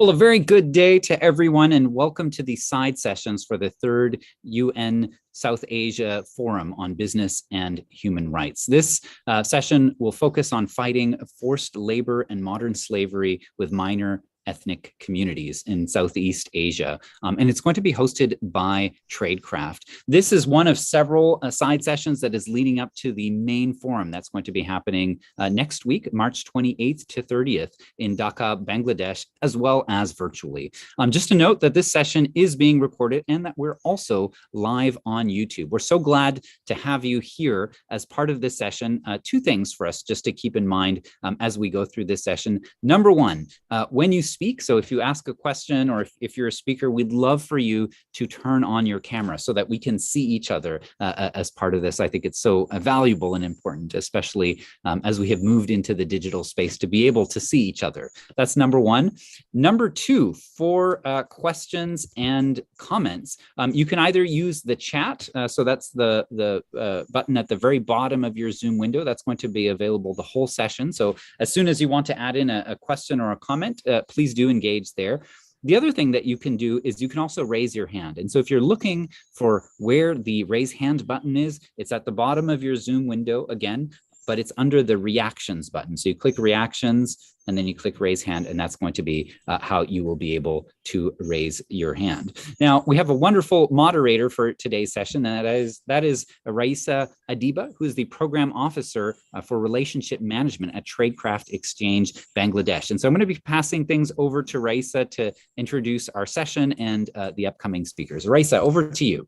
Well, a very good day to everyone, and welcome to the side sessions for the third UN South Asia Forum on Business and Human Rights. This session will focus on fighting forced labor and modern slavery with minor ethnic communities in Southeast Asia. And it's going to be hosted by Traidcraft. This is one of several side sessions that is leading up to the main forum that's going to be happening next week, March 28th to 30th in Dhaka, Bangladesh, as well as virtually. Just to note that this session is being recorded and that we're also live on YouTube. We're so glad to have you here as part of this session. Two things for us just to keep in mind as we go through this session. Number one, when you speak, so if you ask a question or if you're a speaker, we'd love for you to turn on your camera so that we can see each other as part of this. I think it's so valuable and important, especially as we have moved into the digital space, to be able to see each other. That's number one. Number two, for questions and comments, you can either use the chat, so that's the button at the very bottom of your Zoom window. That's going to be available the whole session. So as soon as you want to add in a question or a comment, please do engage there. The other thing that you can do is you can also raise your hand. And so if you're looking for where the raise hand button is, it's at the bottom of your Zoom window again, but it's under the reactions button. So you click reactions and then you click raise hand, and that's going to be how you will be able to raise your hand. Now, we have a wonderful moderator for today's session, and that is Raisa Adiba, who is the program officer for relationship management at Traidcraft Exchange, Bangladesh. And so I'm going to be passing things over to Raisa to introduce our session and the upcoming speakers. Raisa, over to you.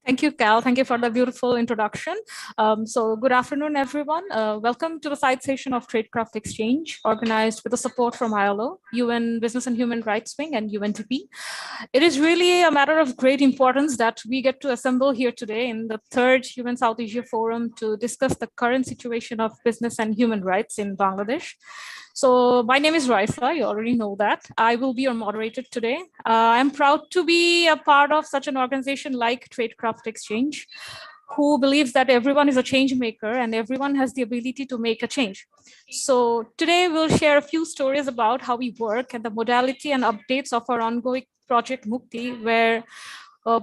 Thank you, Cal. Thank you for the beautiful introduction. So good afternoon, everyone. Welcome to the side session of Traidcraft Exchange, organized with the support from ILO, UN Business and Human Rights Wing, and UNDP. It is really a matter of great importance that we get to assemble here today in the third UN South Asia Forum to discuss the current situation of business and human rights in Bangladesh. So my name is Raisa, you already know that. I will be your moderator today. I'm proud to be a part of such an organization like Traidcraft Exchange, who believes that everyone is a change maker and everyone has the ability to make a change. So today we'll share a few stories about how we work and the modality and updates of our ongoing project Mukti, where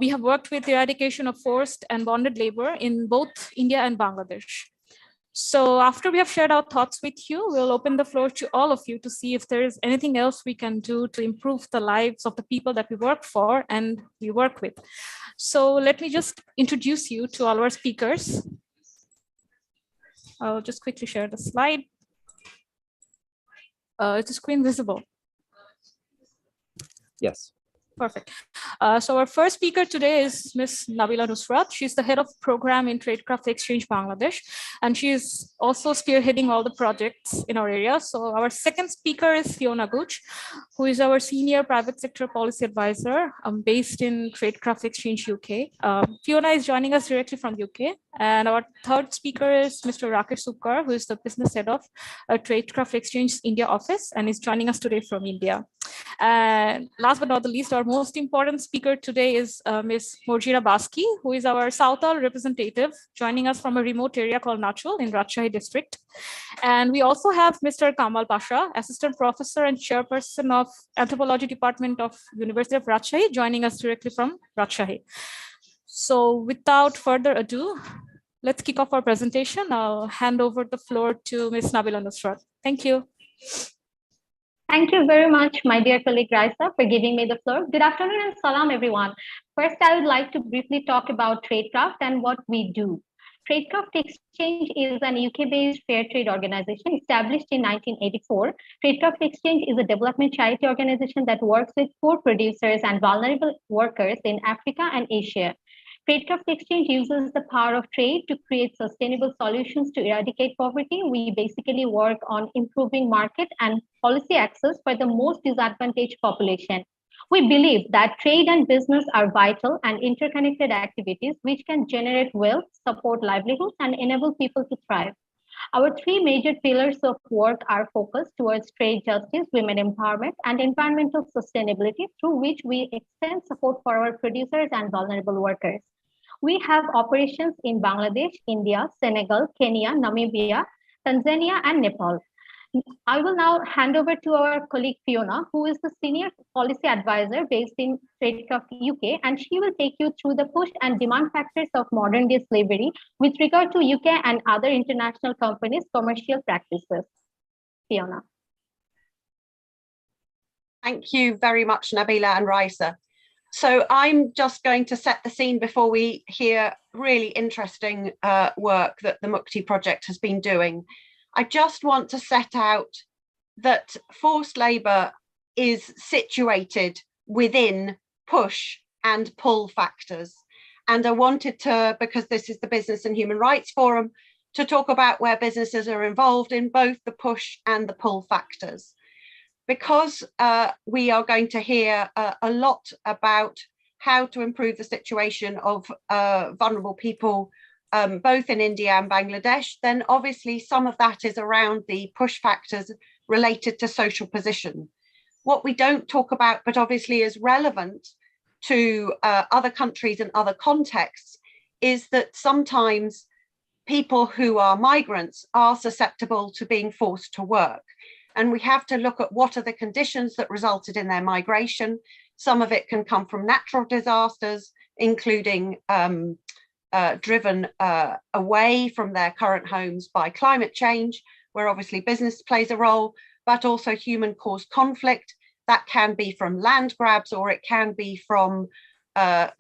we have worked with the eradication of forced and bonded labor in both India and Bangladesh. So after we have shared our thoughts with you, we'll open the floor to all of you to see if there is anything else we can do to improve the lives of the people that we work for and we work with. So let me just introduce you to all our speakers. I'll just quickly share the slide. Is the screen visible? Yes. Perfect. So our first speaker today is Ms. Nabila Nusrat. She's the head of program in Traidcraft Exchange Bangladesh, and she is also spearheading all the projects in our area. So our second speaker is Fiona Gooch, who is our senior private sector policy advisor based in Traidcraft Exchange UK. Fiona is joining us directly from UK. And our third speaker is Mr. Rakesh Sukkar, who is the business head of Traidcraft Exchange India office and is joining us today from India. And last but not the least, our most important speaker today is Ms. Morjira Baski, who is our Southall representative, joining us from a remote area called Nachul in Rajshahi district. And we also have Mr. Kamal Pasha, assistant professor and chairperson of anthropology department of University of Rajshahi, joining us directly from Rajshahi. So without further ado, let's kick off our presentation. I'll hand over the floor to Ms. Nabila Nusrat. Thank you. Thank you very much, my dear colleague Raisa, for giving me the floor. Good afternoon and salam, everyone. First, I would like to briefly talk about Traidcraft and what we do. Traidcraft Exchange is an UK-based fair trade organization established in 1984. Traidcraft Exchange is a development charity organization that works with poor producers and vulnerable workers in Africa and Asia. Traidcraft Exchange uses the power of trade to create sustainable solutions to eradicate poverty. We basically work on improving market and policy access for the most disadvantaged population. We believe that trade and business are vital and interconnected activities which can generate wealth, support livelihoods, and enable people to thrive. Our three major pillars of work are focused towards trade justice, women empowerment, and environmental sustainability, through which we extend support for our producers and vulnerable workers. We have operations in Bangladesh, India, Senegal, Kenya, Namibia, Tanzania, and Nepal. I will now hand over to our colleague Fiona, who is the Senior Policy Advisor based in Traidcraft UK, and she will take you through the push and demand factors of modern day slavery with regard to UK and other international companies' commercial practices. Fiona. Thank you very much, Nabila and Raisa. So I'm just going to set the scene before we hear really interesting work that the Mukti project has been doing. I just want to set out that forced labour is situated within push and pull factors. And I wanted to, because this is the Business and Human Rights Forum, to talk about where businesses are involved in both the push and the pull factors. Because we are going to hear a lot about how to improve the situation of vulnerable people, both in India and Bangladesh, then obviously some of that is around the push factors related to social position. What we don't talk about, but obviously is relevant to other countries and other contexts, is that sometimes people who are migrants are susceptible to being forced to work. And we have to look at what are the conditions that resulted in their migration. Some of it can come from natural disasters, including driven away from their current homes by climate change, where obviously business plays a role, but also human caused conflict. That can be from land grabs, or it can be from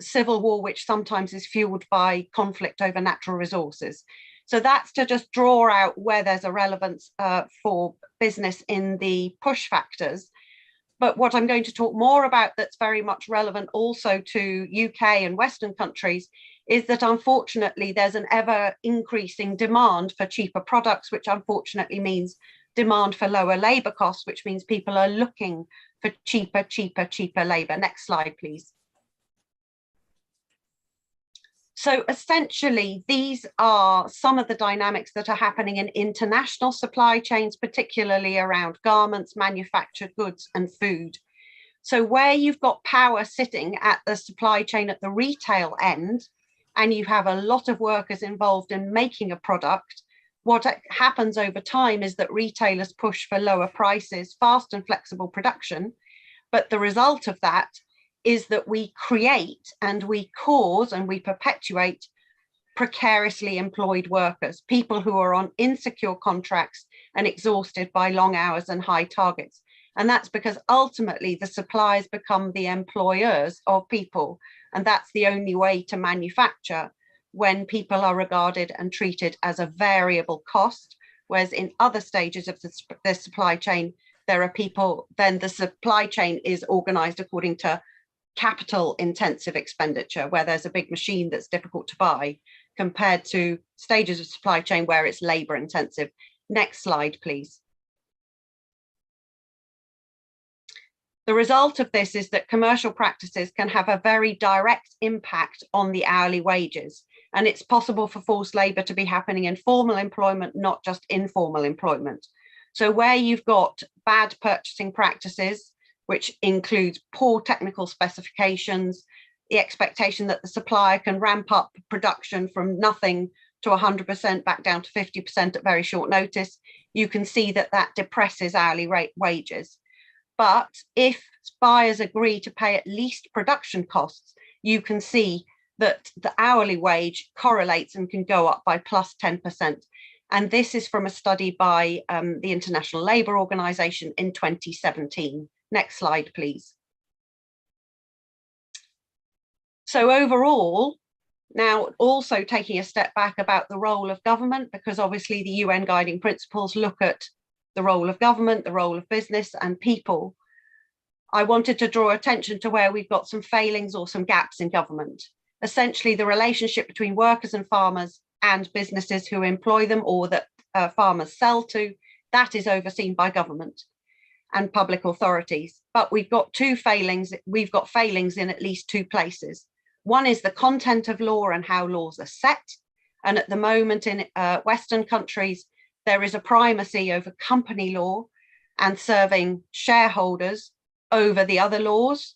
civil war, which sometimes is fueled by conflict over natural resources. So that's to just draw out where there's a relevance for business in the push factors. But what I'm going to talk more about that's very much relevant also to UK and Western countries is that unfortunately there's an ever increasing demand for cheaper products, which unfortunately means demand for lower labour costs, which means people are looking for cheaper labour. Next slide, please. So essentially, these are some of the dynamics that are happening in international supply chains, particularly around garments, manufactured goods and food. So where you've got power sitting at the supply chain at the retail end, and you have a lot of workers involved in making a product, what happens over time is that retailers push for lower prices, fast and flexible production. But the result of that is that we create and we cause and we perpetuate precariously employed workers, people who are on insecure contracts and exhausted by long hours and high targets. And that's because ultimately the suppliers become the employers of people. And that's the only way to manufacture when people are regarded and treated as a variable cost. Whereas in other stages of the supply chain, there are people, then the supply chain is organized according to capital intensive expenditure, where there's a big machine that's difficult to buy, compared to stages of supply chain where it's labor intensive. Next slide, please. The result of this is that commercial practices can have a very direct impact on the hourly wages. And it's possible for forced labor to be happening in formal employment, not just informal employment. So where you've got bad purchasing practices, which includes poor technical specifications, the expectation that the supplier can ramp up production from nothing to 100% back down to 50% at very short notice, you can see that that depresses hourly rate wages. But if buyers agree to pay at least production costs, you can see that the hourly wage correlates and can go up by plus 10%. And this is from a study by the International Labour Organization in 2017. Next slide, please. So overall, now also taking a step back about the role of government, because obviously the UN guiding principles look at the role of government, the role of business and people. I wanted to draw attention to where we've got some failings or some gaps in government. Essentially, the relationship between workers and farmers and businesses who employ them or that farmers sell to, that is overseen by government and public authorities. But we've got two failings. We've got failings in at least two places. One is the content of law and how laws are set. And at the moment in Western countries, there is a primacy over company law and serving shareholders over the other laws.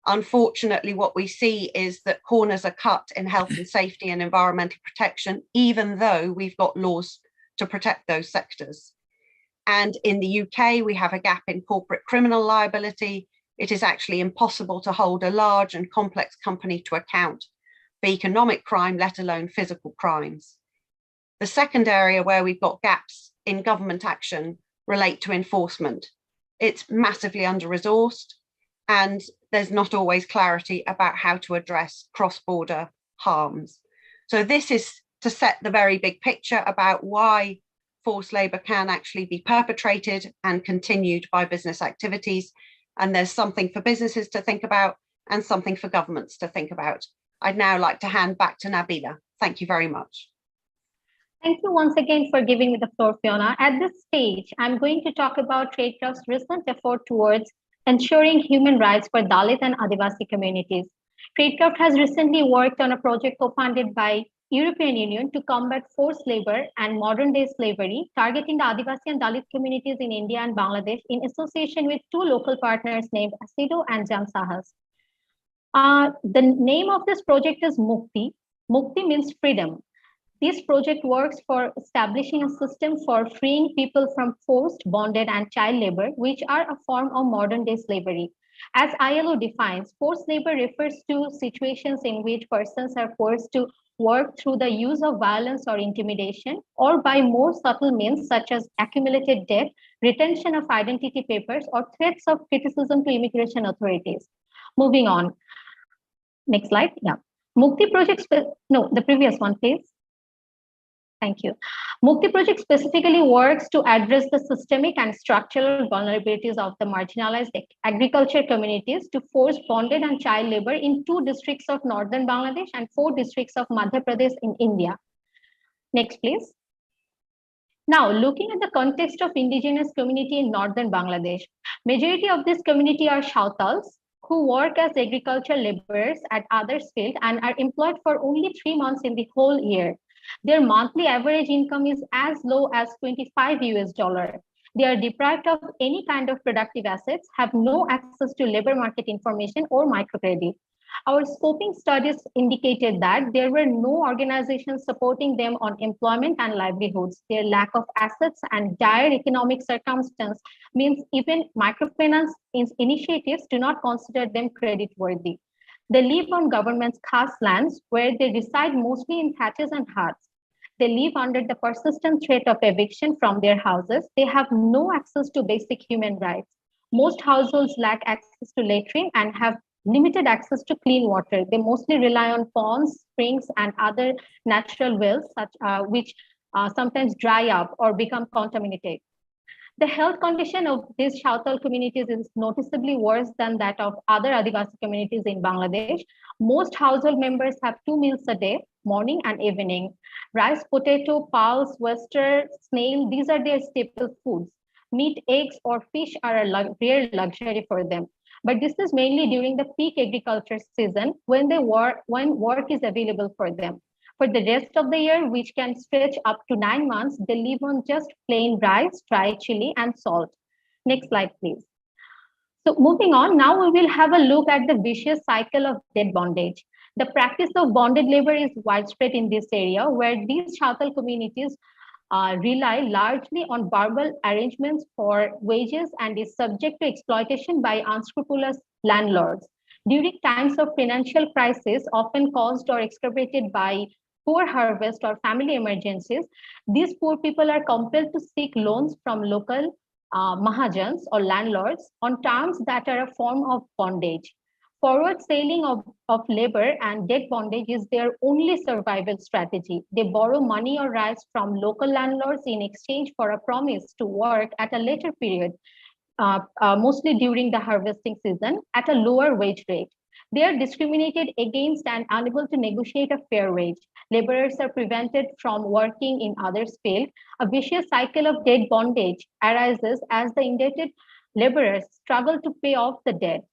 Unfortunately, what we see is that corners are cut in health and safety and environmental protection, even though we've got laws to protect those sectors. And in the UK, we have a gap in corporate criminal liability. It is actually impossible to hold a large and complex company to account for economic crime, let alone physical crimes. The second area where we've got gaps in government action relate to enforcement. It's massively under-resourced, and there's not always clarity about how to address cross-border harms. So this is to set the very big picture about why forced labour can actually be perpetrated and continued by business activities. And there's something for businesses to think about and something for governments to think about. I'd now like to hand back to Nabila. Thank you very much. Thank you once again for giving me the floor, Fiona. At this stage, I'm going to talk about Traidcraft's recent effort towards ensuring human rights for Dalit and Adivasi communities. Traidcraft has recently worked on a project co-funded by European Union to combat forced labor and modern-day slavery, targeting the Adivasi and Dalit communities in India and Bangladesh in association with two local partners named Asido and Jam Sahas. The name of this project is Mukti. Mukti means freedom. This project works for establishing a system for freeing people from forced, bonded, and child labor, which are a form of modern-day slavery. As ILO defines, forced labor refers to situations in which persons are forced to work through the use of violence or intimidation, or by more subtle means such as accumulated debt, retention of identity papers, or threats of criticism to immigration authorities. Moving on. Next slide. Yeah. Mukti project, no, the previous one, please. Thank you. Mukti project specifically works to address the systemic and structural vulnerabilities of the marginalized agriculture communities to force bonded and child labor in 2 districts of northern Bangladesh and 4 districts of Madhya Pradesh in India. Next, please. Now, looking at the context of indigenous community in northern Bangladesh, majority of this community are Shautals, who work as agricultural laborers at others' field and are employed for only 3 months in the whole year. Their monthly average income is as low as $25 US. They are deprived of any kind of productive assets, have no access to labor market information or microcredit. Our scoping studies indicated that there were no organizations supporting them on employment and livelihoods. Their lack of assets and dire economic circumstance means even microfinance initiatives do not consider them creditworthy. They live on government's khas lands where they reside mostly in thatches and huts. They live under the persistent threat of eviction from their houses. They have no access to basic human rights. Most households lack access to latrine and have limited access to clean water. They mostly rely on ponds, springs, and other natural wells, which sometimes dry up or become contaminated. The health condition of these Shautal communities is noticeably worse than that of other Adivasi communities in Bangladesh. Most household members have 2 meals a day, morning and evening. Rice, potato, pulse, oyster, snail, these are their staple foods. Meat, eggs, or fish are a rare luxury for them. But this is mainly during the peak agriculture season when work is available for them. For the rest of the year, which can stretch up to 9 months, they live on just plain rice, dry chili, and salt. Next slide, please. So moving on, now we will have a look at the vicious cycle of debt bondage. The practice of bonded labor is widespread in this area, where these Shautal communities rely largely on verbal arrangements for wages and is subject to exploitation by unscrupulous landlords. During times of financial crisis, often caused or exacerbated by poor harvest or family emergencies, these poor people are compelled to seek loans from local mahajans or landlords on terms that are a form of bondage. Forward selling of labor and debt bondage is their only survival strategy. They borrow money or rice from local landlords in exchange for a promise to work at a later period, mostly during the harvesting season, at a lower wage rate. They are discriminated against and unable to negotiate a fair wage. Laborers are prevented from working in others' field. A vicious cycle of debt bondage arises as the indebted laborers struggle to pay off the debt.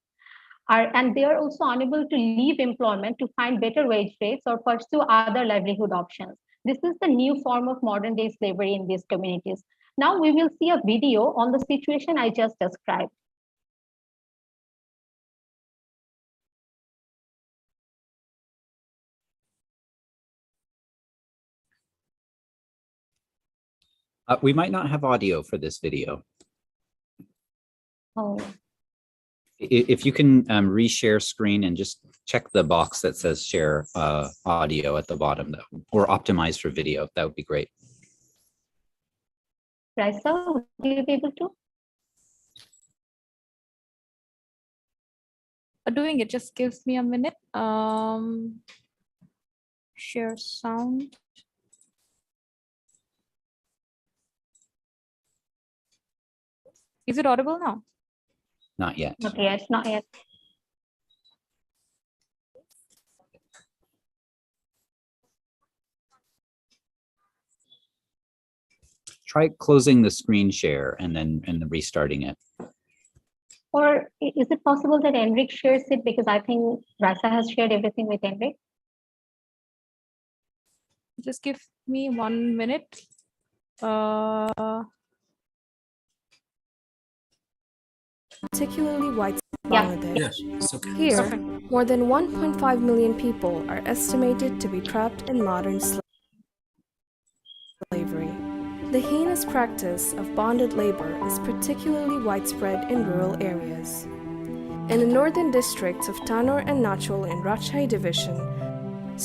And they are also unable to leave employment to find better wage rates or pursue other livelihood options. This is the new form of modern day slavery in these communities. Now we will see a video on the situation I just described. We might not have audio for this video. Oh, If you can reshare screen and just check the box that says share audio at the bottom, or optimize for video, that would be great. Raisa, would you be able to? Doing it, just gives me a minute. Share sound. Is it audible now? Not yet. Not yet, not yet. Try closing the screen share and then restarting it. Or is it possible that Enric shares it, because I think Raisa has shared everything with Enric? Just give me 1 minute. Particularly white Yeah. Bangladesh. Yes, it's okay. Here, Okay. more than 1.5 million people are estimated to be trapped in modern slavery. The heinous practice of bonded labor is particularly widespread in rural areas. In the northern districts of Tanor and Nachol in Rajshahi division,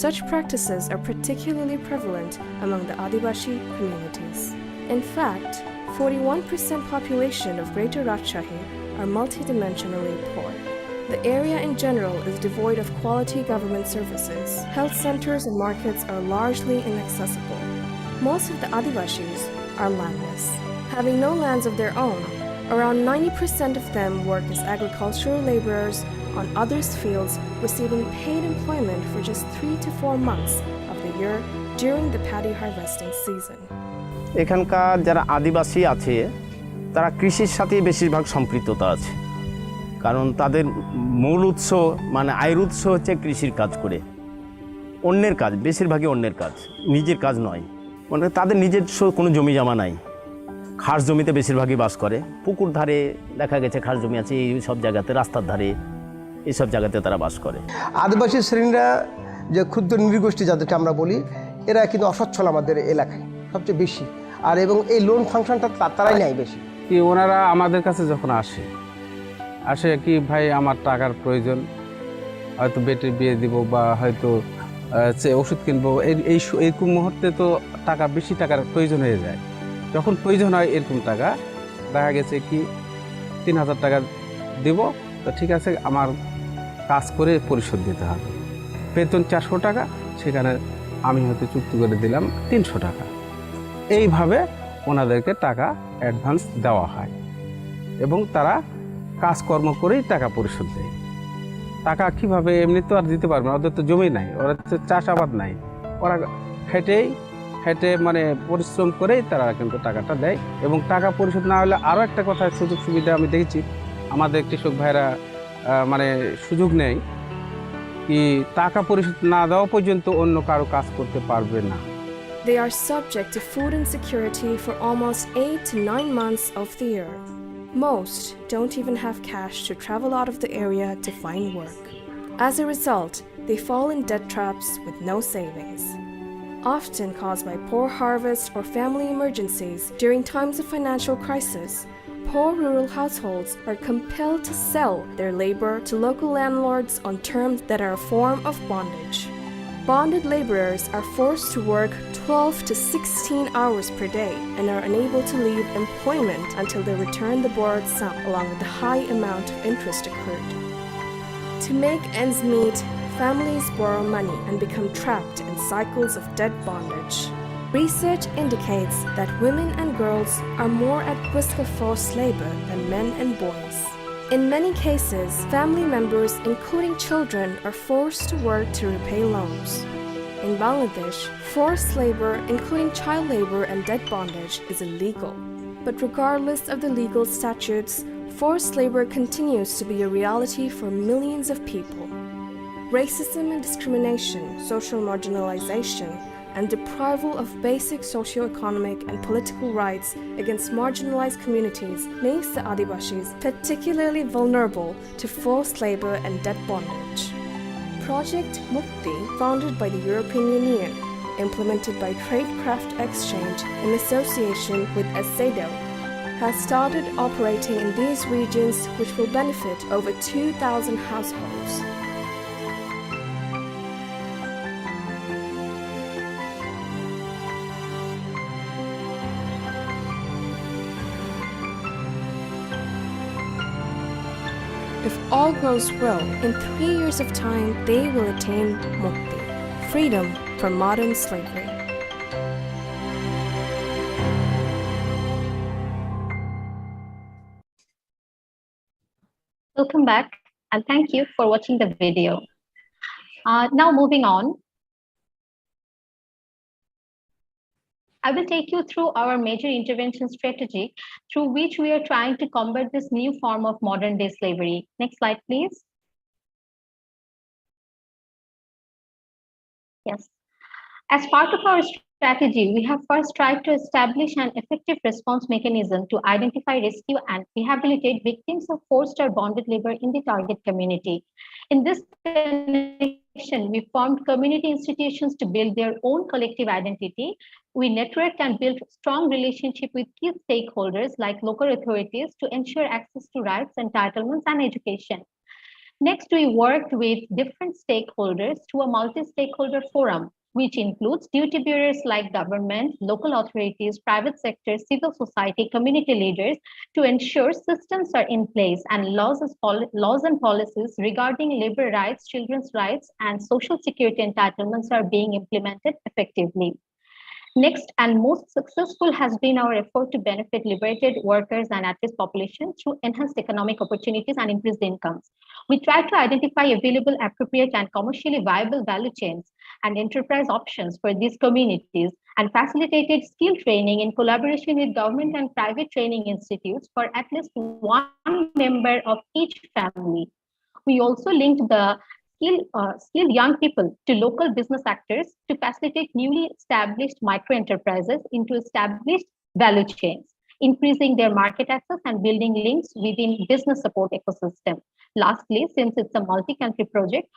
such practices are particularly prevalent among the Adivashi communities. In fact, 41% population of Greater Rajshahi are multidimensionally poor. The area in general is devoid of quality government services. Health centers and markets are largely inaccessible. Most of the Adivashis are landless. Having no lands of their own, around 90% of them work as agricultural laborers on others' fields, receiving paid employment for just 3 to 4 months of the year during the paddy harvesting season. এখানকার যারা আদিবাসী আছে তারা কৃষির সাথে বেশিরভাগ সম্পৃক্ততা আছে, কারণ তাদের মূল উৎস মানে আয়ের উৎস হচ্ছে কৃষির কাজ করে, অন্যের কাজ, বেশিরভাগই অন্যের কাজ, নিজের কাজ নয়। মানে তাদের নিজস্ব কোনো জমি জমা নাই, খাস জমিতে বেশিরভাগই বাস করে। পুকুর ধারে দেখা গেছে খাস জমি আছে, এই সব জায়গাতে, রাস্তার ধারে, এইসব জায়গাতে তারা বাস করে। আদিবাসী শ্রেণীরা যে ক্ষুদ্র নৃগোষ্ঠী যাদেরকে আমরা বলি, এরা কিন্তু অসচ্ছল আমাদের এলাকায় সবচেয়ে বেশি, আর এবং এই লোন ফাংশনটা তারাই নেয় বেশি। কি ওনারা আমাদের কাছে যখন আসে কি ভাই আমার টাকার প্রয়োজন, হয়তো বেটির বিয়ে দিব বা হয়তো ওষুধ কিনবো, এইরকম মুহূর্তে তো টাকা, বেশি টাকার প্রয়োজন হয়ে যায়। যখন প্রয়োজন হয় এরকম টাকা, দেখা গেছে কি 3000 টাকা দেব, তো ঠিক আছে আমার কাজ করে পরিশোধ দিতে হবে। বেতন 400 টাকা, সেখানে আমি হয়তো চুক্তি করে দিলাম 300 টাকা। এইভাবে ওনাদেরকে টাকা অ্যাডভান্স দেওয়া হয় এবং তারা কাজকর্ম করেই টাকা পরিশোধ দেয়। টাকা কীভাবে, এমনি তো আর দিতে পারবে না, ওদের তো জমি নাই, ওরা তো চাষাবাদ নাই, ওরা খেটে মানে পরিশ্রম করেই তারা কিন্তু টাকাটা দেয়। এবং টাকা পরিশোধ না হলে আরও একটা কথা, সুযোগ সুবিধা আমি দেখেছি, আমাদের কৃষক ভাইরা মানে সুযোগ নেই কি টাকা পরিশোধ না দেওয়া পর্যন্ত অন্য কারো কাজ করতে পারবে না। They are subject to food insecurity for almost 8 to 9 months of the year. Most don't even have cash to travel out of the area to find work. As a result, they fall in debt traps with no savings. Often caused by poor harvest or family emergencies during times of financial crisis, poor rural households are compelled to sell their labor to local landlords on terms that are a form of bondage. Bonded laborers are forced to work 12 to 16 hours per day and are unable to leave employment until they return the borrowed sum along with the high amount of interest accrued. To make ends meet, families borrow money and become trapped in cycles of debt bondage. Research indicates that women and girls are more at risk of forced labor than men and boys. In many cases, family members, including children, are forced to work to repay loans. In Bangladesh, forced labor, including child labor and debt bondage, is illegal. But regardless of the legal statutes, forced labor continues to be a reality for millions of people. Racism and discrimination, social marginalization, and deprival of basic socio-economic and political rights against marginalized communities makes the Adivashis particularly vulnerable to forced labor and debt bondage. Project Mukti, founded by the European Union, implemented by Traidcraft Exchange in association with ASEDO, has started operating in these regions, which will benefit over 2,000 households. If all goes well, in 3 years of time, they will attain Mukti, freedom from modern slavery. Welcome back, and thank you for watching the video. Now moving on, I will take you through our major intervention strategy through which we are trying to combat this new form of modern day slavery. Next slide, please. Yes. As part of our strategy, we have first tried to establish an effective response mechanism to identify, rescue, and rehabilitate victims of forced or bonded labor in the target community. In this connection, we formed community institutions to build their own collective identity. We networked and built strong relationship with key stakeholders like local authorities to ensure access to rights, entitlements, and education. Next, we worked with different stakeholders through a multi-stakeholder forum, which includes duty bearers like government, local authorities, private sector, civil society, community leaders, to ensure systems are in place and laws and policies regarding labor rights, children's rights, and social security entitlements are being implemented effectively. Next and most successful has been our effort to benefit liberated workers and at-risk population through enhanced economic opportunities and increased incomes. We tried to identify available, appropriate, and commercially viable value chains and enterprise options for these communities and facilitated skill training in collaboration with government and private training institutes for at least one member of each family. We also linked the skilled young people to local business actors to facilitate newly established micro-enterprises into established value chains, increasing their market access and building links within business support ecosystem. Lastly, since it's a multi-country project,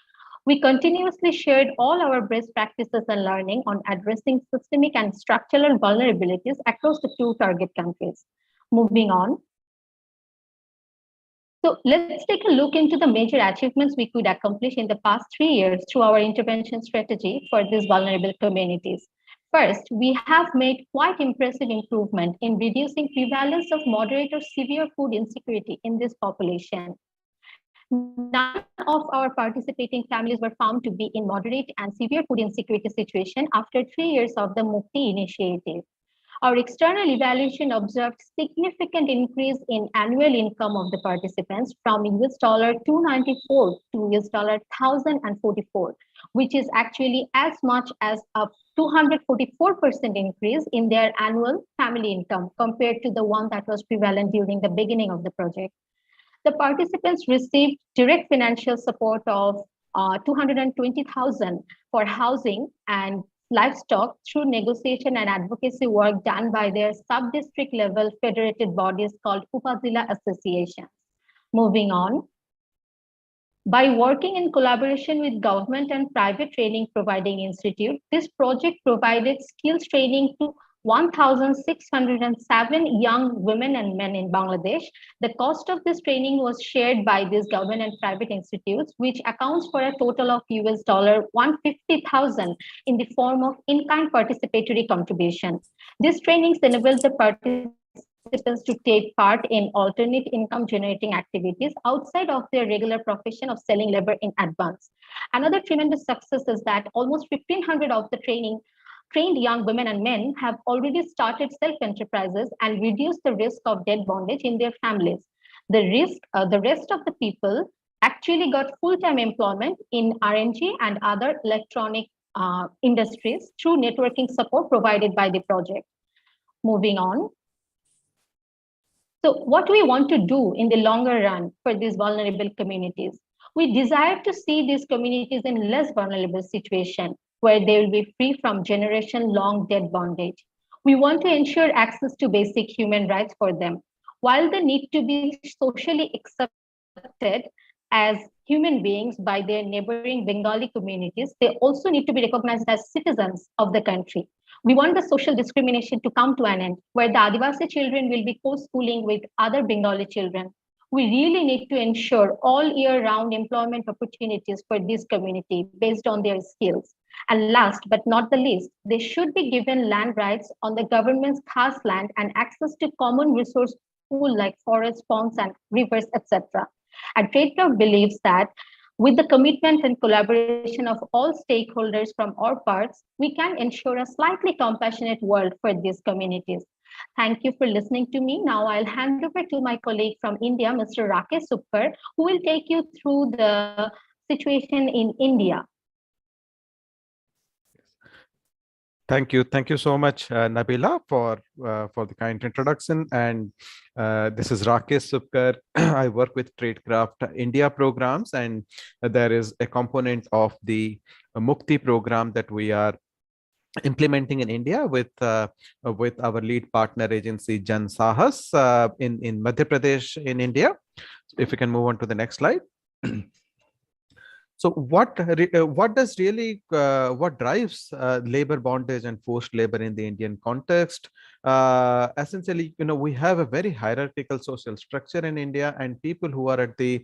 we continuously shared all our best practices and learning on addressing systemic and structural vulnerabilities across the 2 target countries. Moving on. So let's take a look into the major achievements we could accomplish in the past 3 years through our intervention strategy for these vulnerable communities. First, we have made quite impressive improvement in reducing prevalence of moderate or severe food insecurity in this population. None of our participating families were found to be in moderate and severe food insecurity situation after 3 years of the Mukti initiative. Our external evaluation observed significant increase in annual income of the participants from $294 to $1,044, which is actually as much as a 244% increase in their annual family income compared to the one that was prevalent during the beginning of the project. The participants received direct financial support of $220,000 for housing and livestock through negotiation and advocacy work done by their sub-district level federated bodies called Upazila associations. Moving on. By working in collaboration with government and private training providing institute, this project provided skills training to 1,607 young women and men in Bangladesh. The cost of this training was shared by these government and private institutes, which accounts for a total of $150,000 in the form of in-kind participatory contribution. This training enables the participants to take part in alternate income generating activities outside of their regular profession of selling labor in advance. Another tremendous success is that almost 1,500 of the trained young women and men have already started self-enterprises and reduced the risk of debt bondage in their families. The rest of the people actually got full-time employment in RNG and other electronic industries through networking support provided by the project. Moving on. So what we want to do in the longer run for these vulnerable communities, we desire to see these communities in less vulnerable situation where they will be free from generation-long debt bondage. We want to ensure access to basic human rights for them. While they need to be socially accepted as human beings by their neighboring Bengali communities, they also need to be recognized as citizens of the country. We want the social discrimination to come to an end, where the Adivasi children will be co-schooling with other Bengali children. We really need to ensure all year-round employment opportunities for this community based on their skills. And last but not the least, they should be given land rights on the government's khas land and access to common resource pool like forests, ponds, and rivers, etc. And Traidcraft believes that with the commitment and collaboration of all stakeholders from all parts, we can ensure a slightly compassionate world for these communities. Thank you for listening to me. Now I'll hand over to my colleague from India, Mr. Rakesh Suppar, who will take you through the situation in India. Thank you so much, Nabila, for the kind introduction. And this is Rakesh Suppar. I work with Traidcraft India programs, and there is a component of the Mukti program that we are implementing in India with our lead partner agency Jan Sahas in Madhya Pradesh in India. If we can move on to the next slide. So what drives labor bondage and forced labor in the Indian context? Essentially, we have a very hierarchical social structure in India, and people who are at the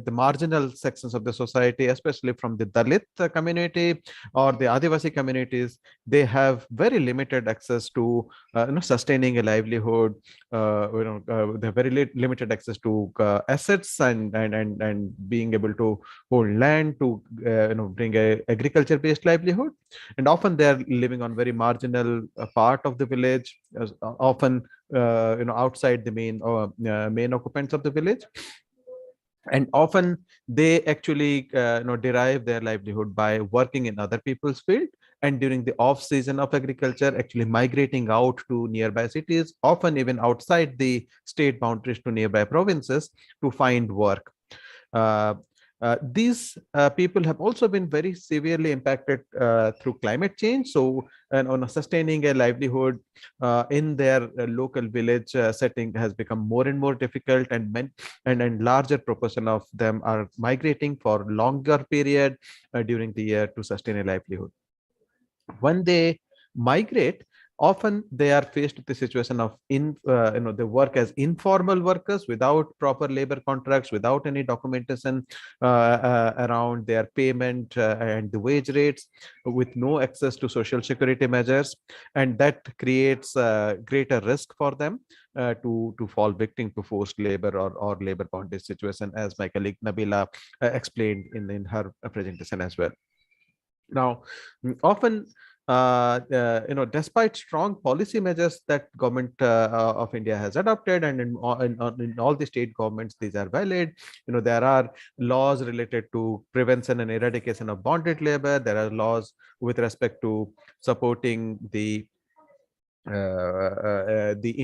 marginal sections of the society, especially from the Dalit community or the Adivasi communities, they have very limited access to sustaining a livelihood. They have very limited access to assets and being able to hold land to bring a agriculture based livelihood, and often they are living on very marginal part of the village, often outside the main occupants of the village, and often they actually derive their livelihood by working in other people's field, and during the off season of agriculture actually migrating out to nearby cities, often even outside the state boundaries to nearby provinces to find work. These people have also been very severely impacted through climate change. So, and on sustaining a livelihood in their local village setting has become more and more difficult, and larger proportion of them are migrating for longer period during the year to sustain a livelihood. When they migrate, often they are faced with the situation of they work as informal workers without proper labor contracts, without any documentation around their payment and the wage rates, with no access to social security measures, and that creates greater risk for them to fall victim to forced labor or labor bondage situation, as my colleague Nabila explained in her presentation as well. Now, often despite strong policy measures that government of India has adopted, and in all the state governments these are valid, there are laws related to prevention and eradication of bonded labor. There are laws with respect to supporting the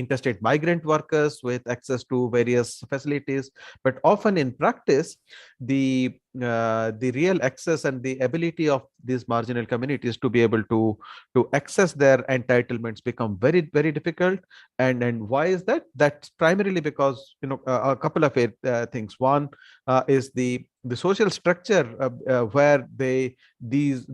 interstate migrant workers with access to various facilities, but often in practice the real access and the ability of these marginal communities to be able to access their entitlements become very, very difficult. And why is that? That's primarily because a couple of things. One is the social structure where the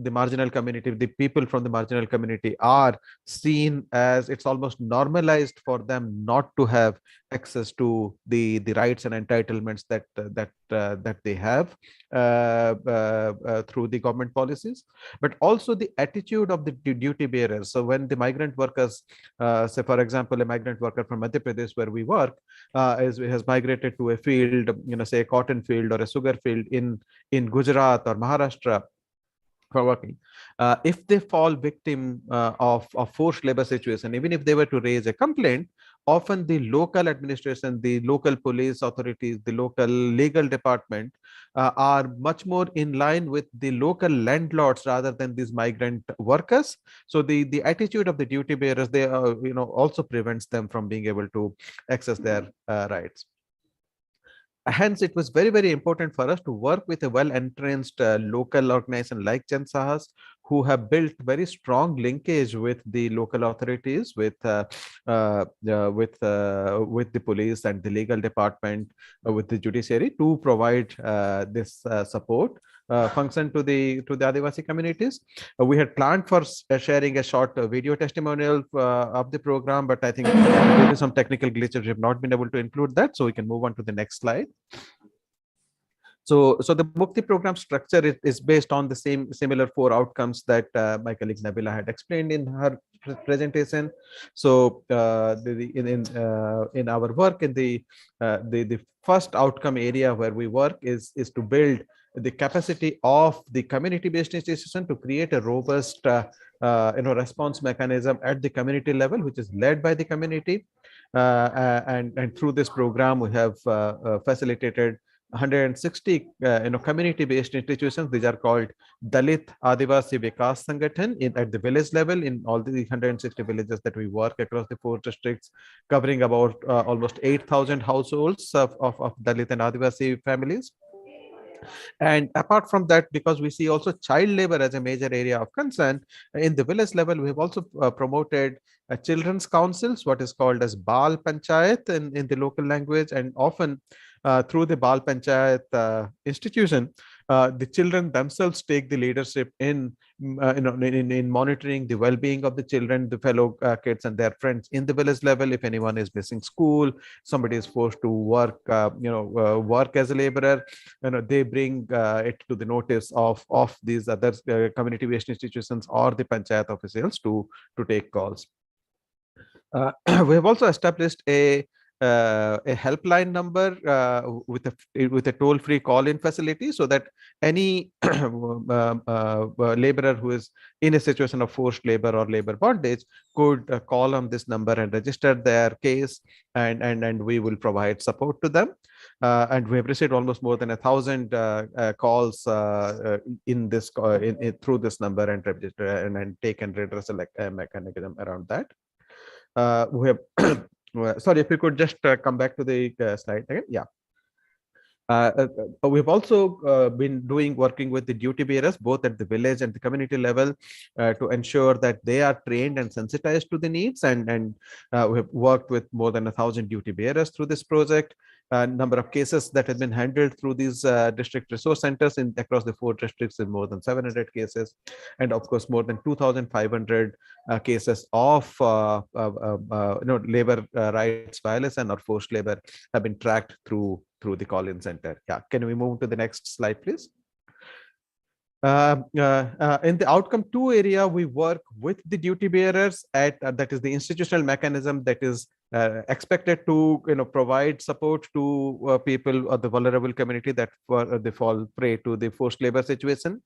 marginal community, the people from the marginal community are seen as, it's almost normalized for them not to have access to the rights and entitlements that they have through the government policies, but also the attitude of the duty bearers. So when the migrant workers, say for example, a migrant worker from Madhya Pradesh where we work has migrated to a field, say a cotton field or a sugar field in Gujarat or Maharashtra for working, if they fall victim of forced labor situation, even if they were to raise a complaint, often the local administration, the local police authorities, the local legal department are much more in line with the local landlords rather than these migrant workers. So the attitude of the duty bearers, they also prevents them from being able to access their rights. Hence, it was very, very important for us to work with a well-entrenched local organization like Jan Sahas, who have built very strong linkage with the local authorities, with the police and the legal department, with the judiciary, to provide this support function to the Adivasi communities. We had planned for sharing a short video testimonial of the program, but I think due to some technical glitches, we have not been able to include that. So we can move on to the next slide. So the Mukti program structure is based on the similar 4 outcomes that my colleague Nabila had explained in her presentation. So in our work, in the first outcome area where we work is to build the capacity of the community-based institution to create a robust response mechanism at the community level, which is led by the community. And through this program, we have facilitated 160 community-based institutions. These are called Dalit Adivasi Vikas Sangathan at the village level in all the 160 villages that we work across the 4 districts, covering about almost 8,000 households of Dalit and Adivasi families. And apart from that, because we see also child labor as a major area of concern, in the village level, we have also promoted children's councils, what is called as Bal Panchayat in the local language, and often through the Bal Panchayat institution, the children themselves take the leadership in monitoring the well-being of the children, the fellow kids and their friends in the village level. If anyone is missing school, somebody is forced to work, work as a laborer, they bring it to the notice of these other community-based institutions or the panchayat officials to take calls. We have also established a helpline number with a toll-free call-in facility, so that any laborer who is in a situation of forced labor or labor bondage could call on this number and register their case, and we will provide support to them. And we have received almost more than 1,000 calls in this through this number, and register and taken redressal mechanism around that. We have sorry, if you could just come back to the slide again. Yeah. We've also been working with the duty bearers, both at the village and the community level, to ensure that they are trained and sensitized to the needs. And we have worked with more than 1,000 duty bearers through this project. Number of cases that have been handled through these district resource centers across the 4 districts is more than 700 cases, and of course more than 2,500 cases of labor rights violation or forced labor have been tracked through the call-in center. Yeah, can we move to the next slide, please? In the outcome 2 area, we work with the duty bearers at that is the institutional mechanism that is expected to provide support to people or the vulnerable community that they fall prey to the forced labor situation.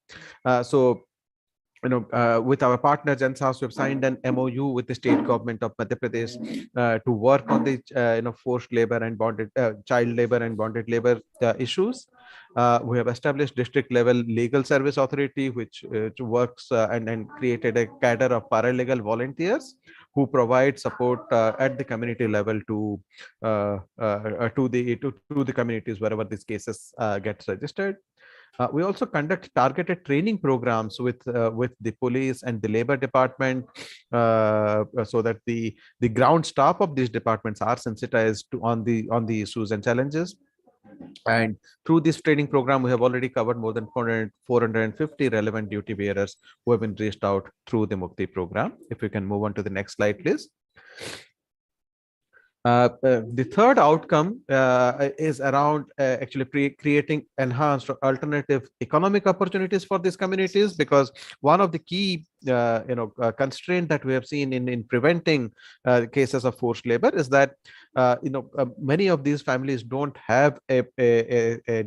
With our partner Jensas, we have signed an MOU with the state government of Madhya Pradesh to work on the forced labor and bonded child labor and bonded labor issues. We have established district level legal service authority, which works and created a cadre of paralegal volunteers who provide support at the community level to the communities wherever these cases get registered. We also conduct targeted training programs with the police and the labor department, so that the ground staff of these departments are sensitized on the issues and challenges. And through this training program, we have already covered more than 450 relevant duty bearers who have been reached out through the Mukti program. If we can move on to the next slide, please. The third outcome is around actually creating enhanced alternative economic opportunities for these communities, because one of the key constraint that we have seen in preventing cases of forced labor is that many of these families don't have a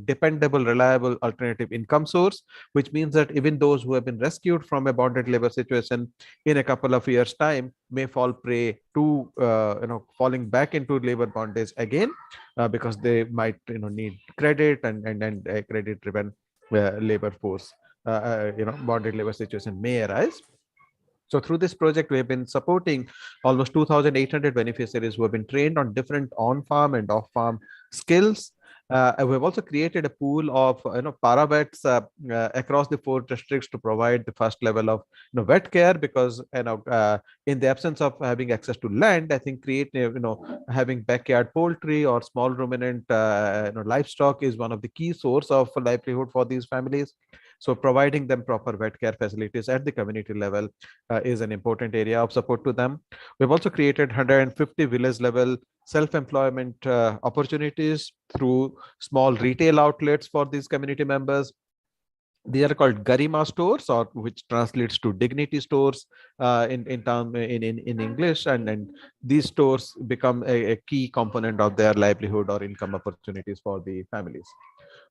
dependable, reliable alternative income source, which means that even those who have been rescued from a bonded labor situation in a couple of years' time may fall prey to falling back into labor bondage again, because they might need credit and a credit driven labor force bonded labor situation may arise. So through this project, we have been supporting almost 2,800 beneficiaries who have been trained on different on-farm and off-farm skills, We've also created a pool of paravets across the 4 districts to provide the first level of vet care, because in the absence of having access to land, I think having backyard poultry or small ruminant livestock is one of the key source of livelihood for these families. So providing them proper vet care facilities at the community level is an important area of support to them. We've also created 150 village level self-employment opportunities through small retail outlets for these community members. These are called Garima stores, or which translates to dignity stores in English, and these stores become a key component of their livelihood or income opportunities for the families.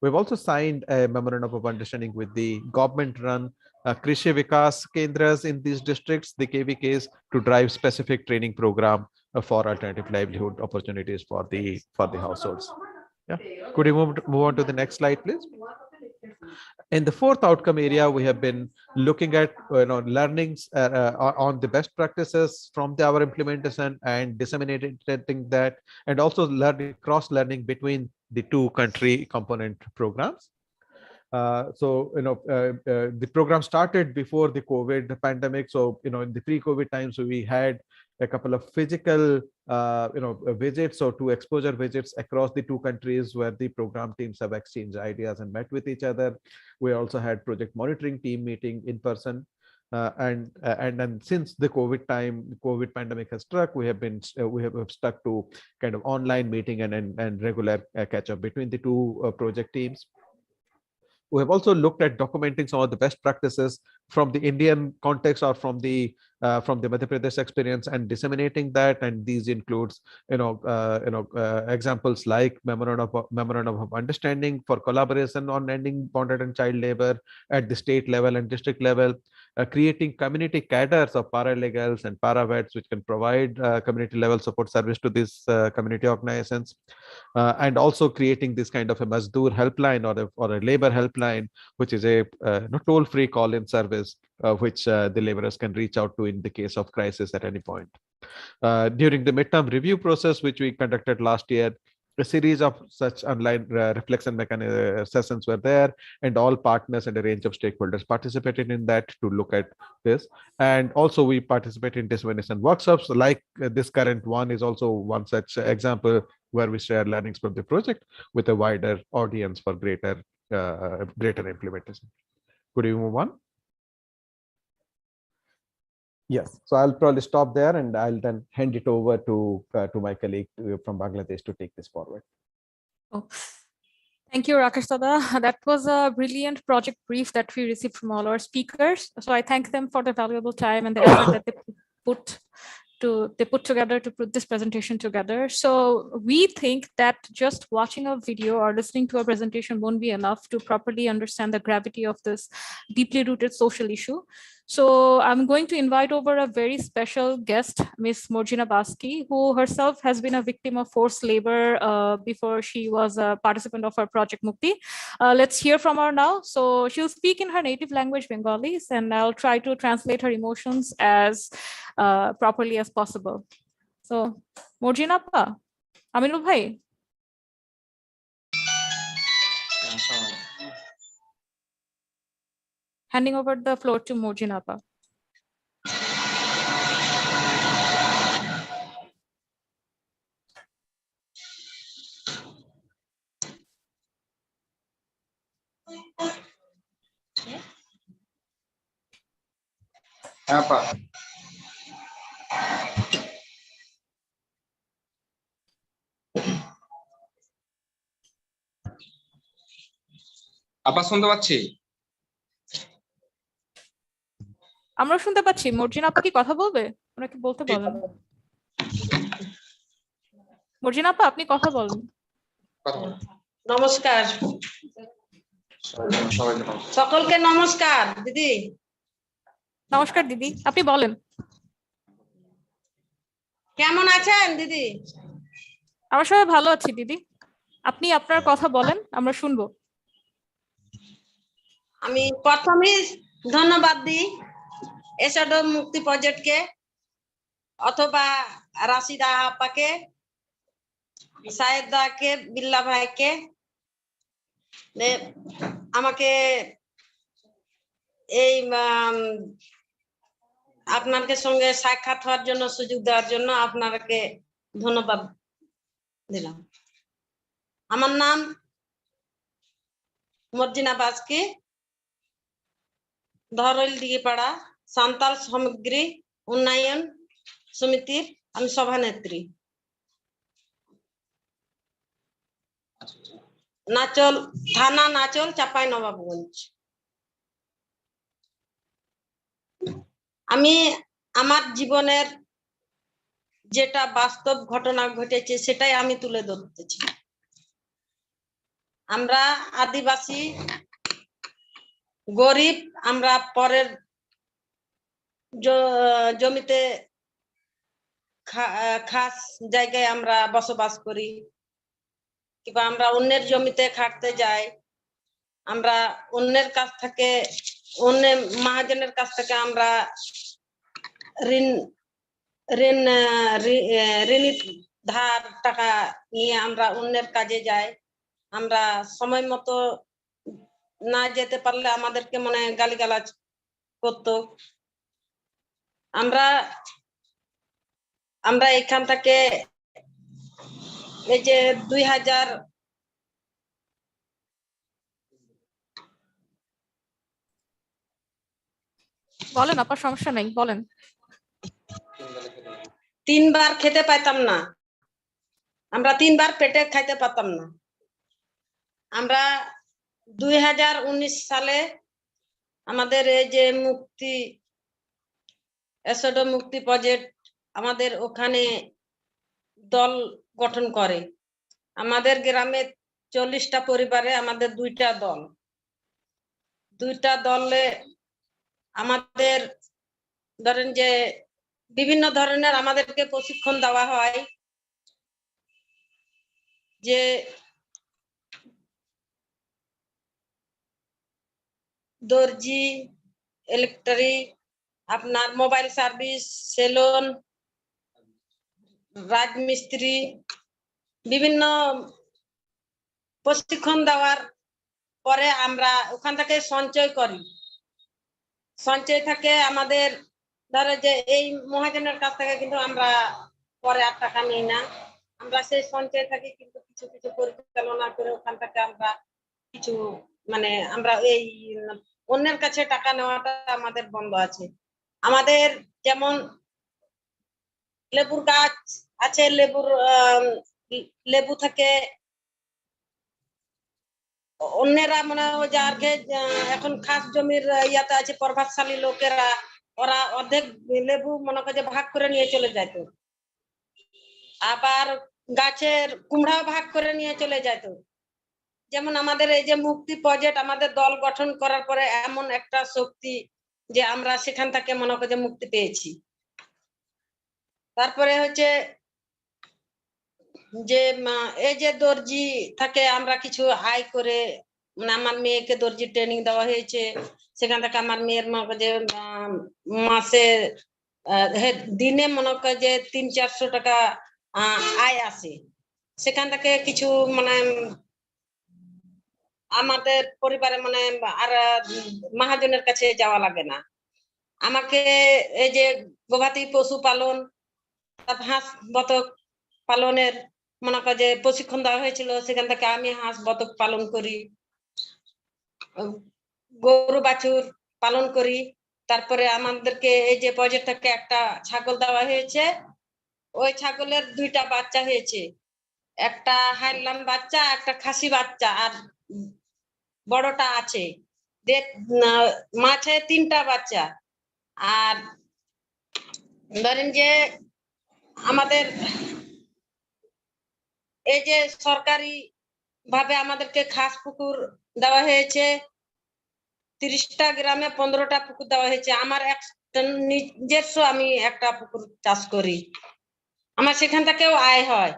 We've also signed a memorandum of understanding with the government-run Krishi Vikas Kendras in these districts, the KVKs, to drive specific training program for alternative livelihood opportunities for the households. Yeah. Could you move on to the next slide, please? In the 4th outcome area, we have been looking at learnings on the best practices from our implementation and disseminating that, and also cross-learning between the 2 country component programs. The program started before the COVID pandemic. So, in the pre-COVID times, we had a couple of physical, visits or 2 exposure visits across the 2 countries where the program teams have exchanged ideas and met with each other. We also had project monitoring team meeting in person. And then since the COVID pandemic has struck, we have stuck to kind of online meeting and regular catch up between the 2 project teams. We have also looked at documenting some of the best practices from the Indian context or from the Madhya Pradesh experience and disseminating that. And these includes examples like memorandum of understanding for collaboration on ending bonded and child labor at the state level and district level, creating community cadres of paralegals and paravets which can provide community level support service to these community organizations, and also creating this kind of a Mazdoor helpline or a labor helpline, which is a toll-free call-in service which the laborers can reach out to in the case of crisis at any point. During the midterm review process, which we conducted last year, a series of such online reflection mechanism sessions were there, and all partners and a range of stakeholders participated in that to look at this. And also we participate in dissemination workshops like this current one is also one such example where we share learnings from the project with a wider audience for greater implementation. Could you move on? Yes, so I'll probably stop there and I'll then hand it over to my colleague from Bangladesh to take this forward. Oh, thank you, Rakesh Dada. That was a brilliant project brief that we received from all our speakers. So I thank them for the valuable time and the effort that they put together to put this presentation together. So we think that just watching a video or listening to a presentation won't be enough to properly understand the gravity of this deeply rooted social issue. So I'm going to invite over a very special guest, Ms. Morjina Baski, who herself has been a victim of forced labor before she was a participant of our Project Mukti. Let's hear from her now. So she'll speak in her native language, Bengalis, and I'll try to translate her emotions as properly as possible. So, Morjina Pa, Aminul Bhai. Handing over the floor to Morjina Pa. Apa? Apa শুনতে পাচ্ছি? আমরা শুনতে পাচ্ছি। মর্জিনা আপা কি কথা বলবে? ওনাকে বলতে বলেন। মর্জিনা আপা আপনি কথা বলেন। নমস্কার সকলকে, নমস্কার দিদি। নমস্কার দিদি, আপনি বলেন। কেমন আছেন দিদি? আমরা সবাই ভালো আছি দিদি, আপনি আপনার কথা বলেন, আমরা শুনবো। আমি প্রথমেই ধন্যবাদ দিই এসড মুক্তি প্রজেক্টকে অথবা রাশিদা আপাকে, সায়েদাকে, বিল্লা ভাইকে আমাকে এই আপনাদের সঙ্গে সাক্ষাৎ হওয়ার জন্য সুযোগ দেওয়ার জন্য আপনাকে ধন্যবাদ দিলাম। আমার নাম মর্জিনা বাজকি, ধরইল দিঘিপাড়া সান্তাল সামগ্রী উন্নয়ন সমিতির আমি সভানেত্রী। নাচল থানা নাচল চাঁপাইনবাবগঞ্জ। আমি আমার জীবনের যেটা বাস্তব ঘটনা ঘটেছে সেটাই আমি তুলে ধরতেছি। আমরা আদিবাসী গরিব, আমরা পরের জমিতে খাস জায়গায় আমরা বসবাস করি, কিংবা আমরা অন্যের জমিতে খাটতে যাই। আমরা অন্যের কাছ থেকে, অন্য মহাজনের কাছ থেকে আমরা ঋণী ধার টাকা নিয়ে আমরা অন্যের কাজে যাই। আমরা সময় মতো না যেতে পারলে আমাদেরকে মানে গালিগালাজ করতো। আমরা এখান থেকে এই যে 2000 বলেন, আপনার সমস্যা নেই, বলেন। 3 বার খেতে পাইতাম না, আমরা 3 বার পেটে খাইতে পারতাম না। আমরা 2019 সালে আমাদের এই যে মুক্তি প্রজেক্ট আমাদের ওখানে দল গঠন করে। আমাদের গ্রামে 40টা পরিবারে আমাদের 2টা দল। 2টা দলে আমাদের ধরেন যে বিভিন্ন ধরনের আমাদেরকে প্রশিক্ষণ দেওয়া হয়, যে দর্জি, ইলেকট্রিক, আপনার মোবাইল সার্ভিস, সেলুন, রাজমিস্ত্রি, বিভিন্ন প্রশিক্ষণ দেওয়ার পরে আমরা ওখান থেকে সঞ্চয় করি। সঞ্চয় থাকে আমাদের, ধরো যে এই মহাজনের কাছ থেকে কিন্তু আমরা পরে আর টাকা নিই না, আমরা সেই সঞ্চয় থাকি কিন্তু কিছু কিছু পরিচালনা করে ওখান থেকে আমরা কিছু মানে আমরা এই অন্যের কাছে টাকা নেওয়াটা আমাদের বন্ধ আছে। আমাদের যেমন লেবুর গাছ আছে, লেবু থেকে অন্যেরা মনে হয় যার এখন খাস জমির ইয়াতে আছে প্রভাবশালী লোকেরা, ওরা অর্ধেক লেবু মনে করে ভাগ করে নিয়ে চলে যেত, আবার গাছের কুমড়াও ভাগ করে নিয়ে চলে যেত। যেমন আমাদের এই যে মুক্তি প্রজেক্ট আমাদের দল গঠন করার পরে এমন একটা শক্তি যে আমরা সেখান থেকে মনে করে মুক্তি পেয়েছি। তারপরে হচ্ছে যে এই যে দর্জি থাকে আমরা কিছু আয় করে, মানে আমার মেয়েকে দর্জি ট্রেনিং দেওয়া হয়েছে, সেখান থেকে আমার মেয়ের মনে করে যে মাসে দিনে মনে করে যে 300-400 টাকা আয় আসে। সেখান থেকে কিছু মানে আমাদের পরিবারে মানে আর মহাজনের কাছে যাওয়া লাগে না। আমাকে এই যে গবাদি পশু পালন, হাঁস বতক পালনের মনে করে যে প্রশিক্ষণ দেওয়া হয়েছিল, সেখান থেকে আমি হাঁস বতক পালন করি, গরু বাছুর পালন করি। তারপরে আমাদেরকে এই যে প্রজেক্ট থেকে একটা ছাগল দেওয়া হয়েছে, ওই ছাগলের 2টা বাচ্চা হয়েছে, একটা হাইলাম বাচ্চা, একটা খাসি বাচ্চা, আর বড়টা আছে। মাছে 3টা বাচ্চা। আর ধরেন যে আমাদের এই যে সরকারি ভাবে আমাদেরকে খাস পুকুর দেওয়া হয়েছে, 30টা গ্রামে 15টা পুকুর দেওয়া হয়েছে। আমার নিজস্ব আমি একটা পুকুর চাষ করি, আমার সেখান থেকেও আয় হয়।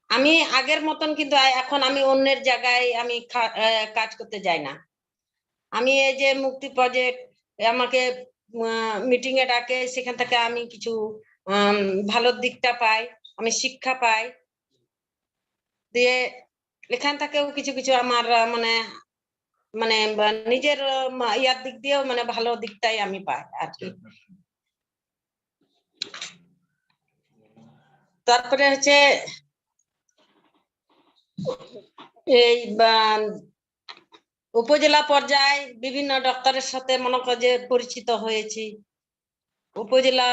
আমি আগের মতন কিন্তু এখন আমি অন্যের জায়গায় আমি কাজ করতে যাই না। আমি এই যে মুক্তি প্রজেক্ট আমাকে মিটিং এ ডাকে, সেখান থেকে আমি কিছু ভালো দিকটা পাই, আমি শিক্ষা পাই, দিয়ে এখান থেকেও কিছু কিছু আমার মানে মানে নিজের ইয়ার দিক দিয়েও মানে ভালো দিকটাই আমি পাই আর কি। তারপরে হচ্ছে এই উপজেলা পর্যায়ে বিভিন্ন ডক্টরের সাথে মনে কর যে পরিচিত হয়েছি। উপজেলা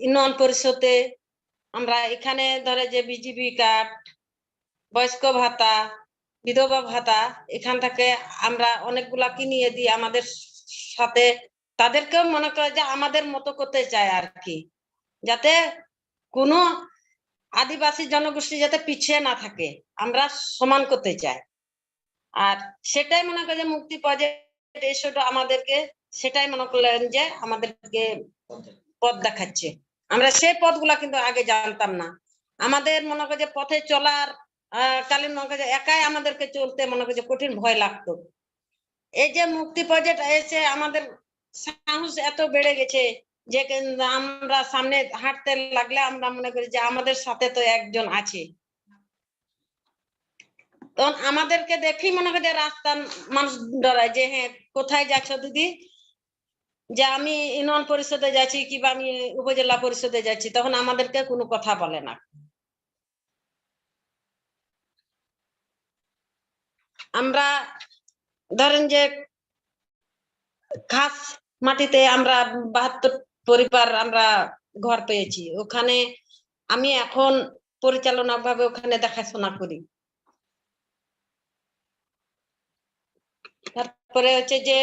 ইউনিয়ন পরিষদে আমরা এখানে ধরে যে বিজিবি কার্ড, বয়স্ক ভাতা, বিধবা ভাতা, এখান থেকে আমরা অনেকগুলা কিনিয়ে দিই আমাদের সাথে। তাদেরকেও মনে করে যে আমাদের মতো করতে চায় আর কি, যাতে কোনো আদিবাসী জনগোষ্ঠী যাতে পিছিয়ে না থাকে, আমরা সমান করতে চাই। আর সেটাই মনে করে যে মুক্তি প্রজেক্ট এসব আমাদেরকে সেটাই মনে করলেন যে আমাদেরকে পথ দেখাচ্ছে। আমরা সেই পথগুলা কিন্তু আগে জানতাম না। আমাদের মনে করে যে পথে চলার কালীন মনে করে যে একাই আমাদেরকে চলতে মনে করে যে কঠিন ভয় লাগতো। এই যে মুক্তি প্রজেক্ট এসে আমাদের সাহস এত বেড়ে গেছে যে আমরা সামনে হাঁটতে লাগলে আমরা মনে করি যে আমাদের সাথে তো একজন আছে। তখন আমাদেরকে দেখি মনে করি যে রাস্তা মানুষ ডরায় যে হ্যাঁ কোথায় যাচ্ছ দিদি, যে আমি ইউনিয়ন পরিষদে যাচ্ছি কিংবা আমি উপজেলা পরিষদে যাচ্ছি, তখন আমাদেরকে কোনো কথা বলে না। আমরা ধরেন যে খাস মাটিতে আমরা 72 পরিবার আমরা ঘর পেয়েছি, ওখানে আমি এখন পরিচালনা ভাবে ওখানে দেখাশোনা করি। তারপরে হচ্ছে যে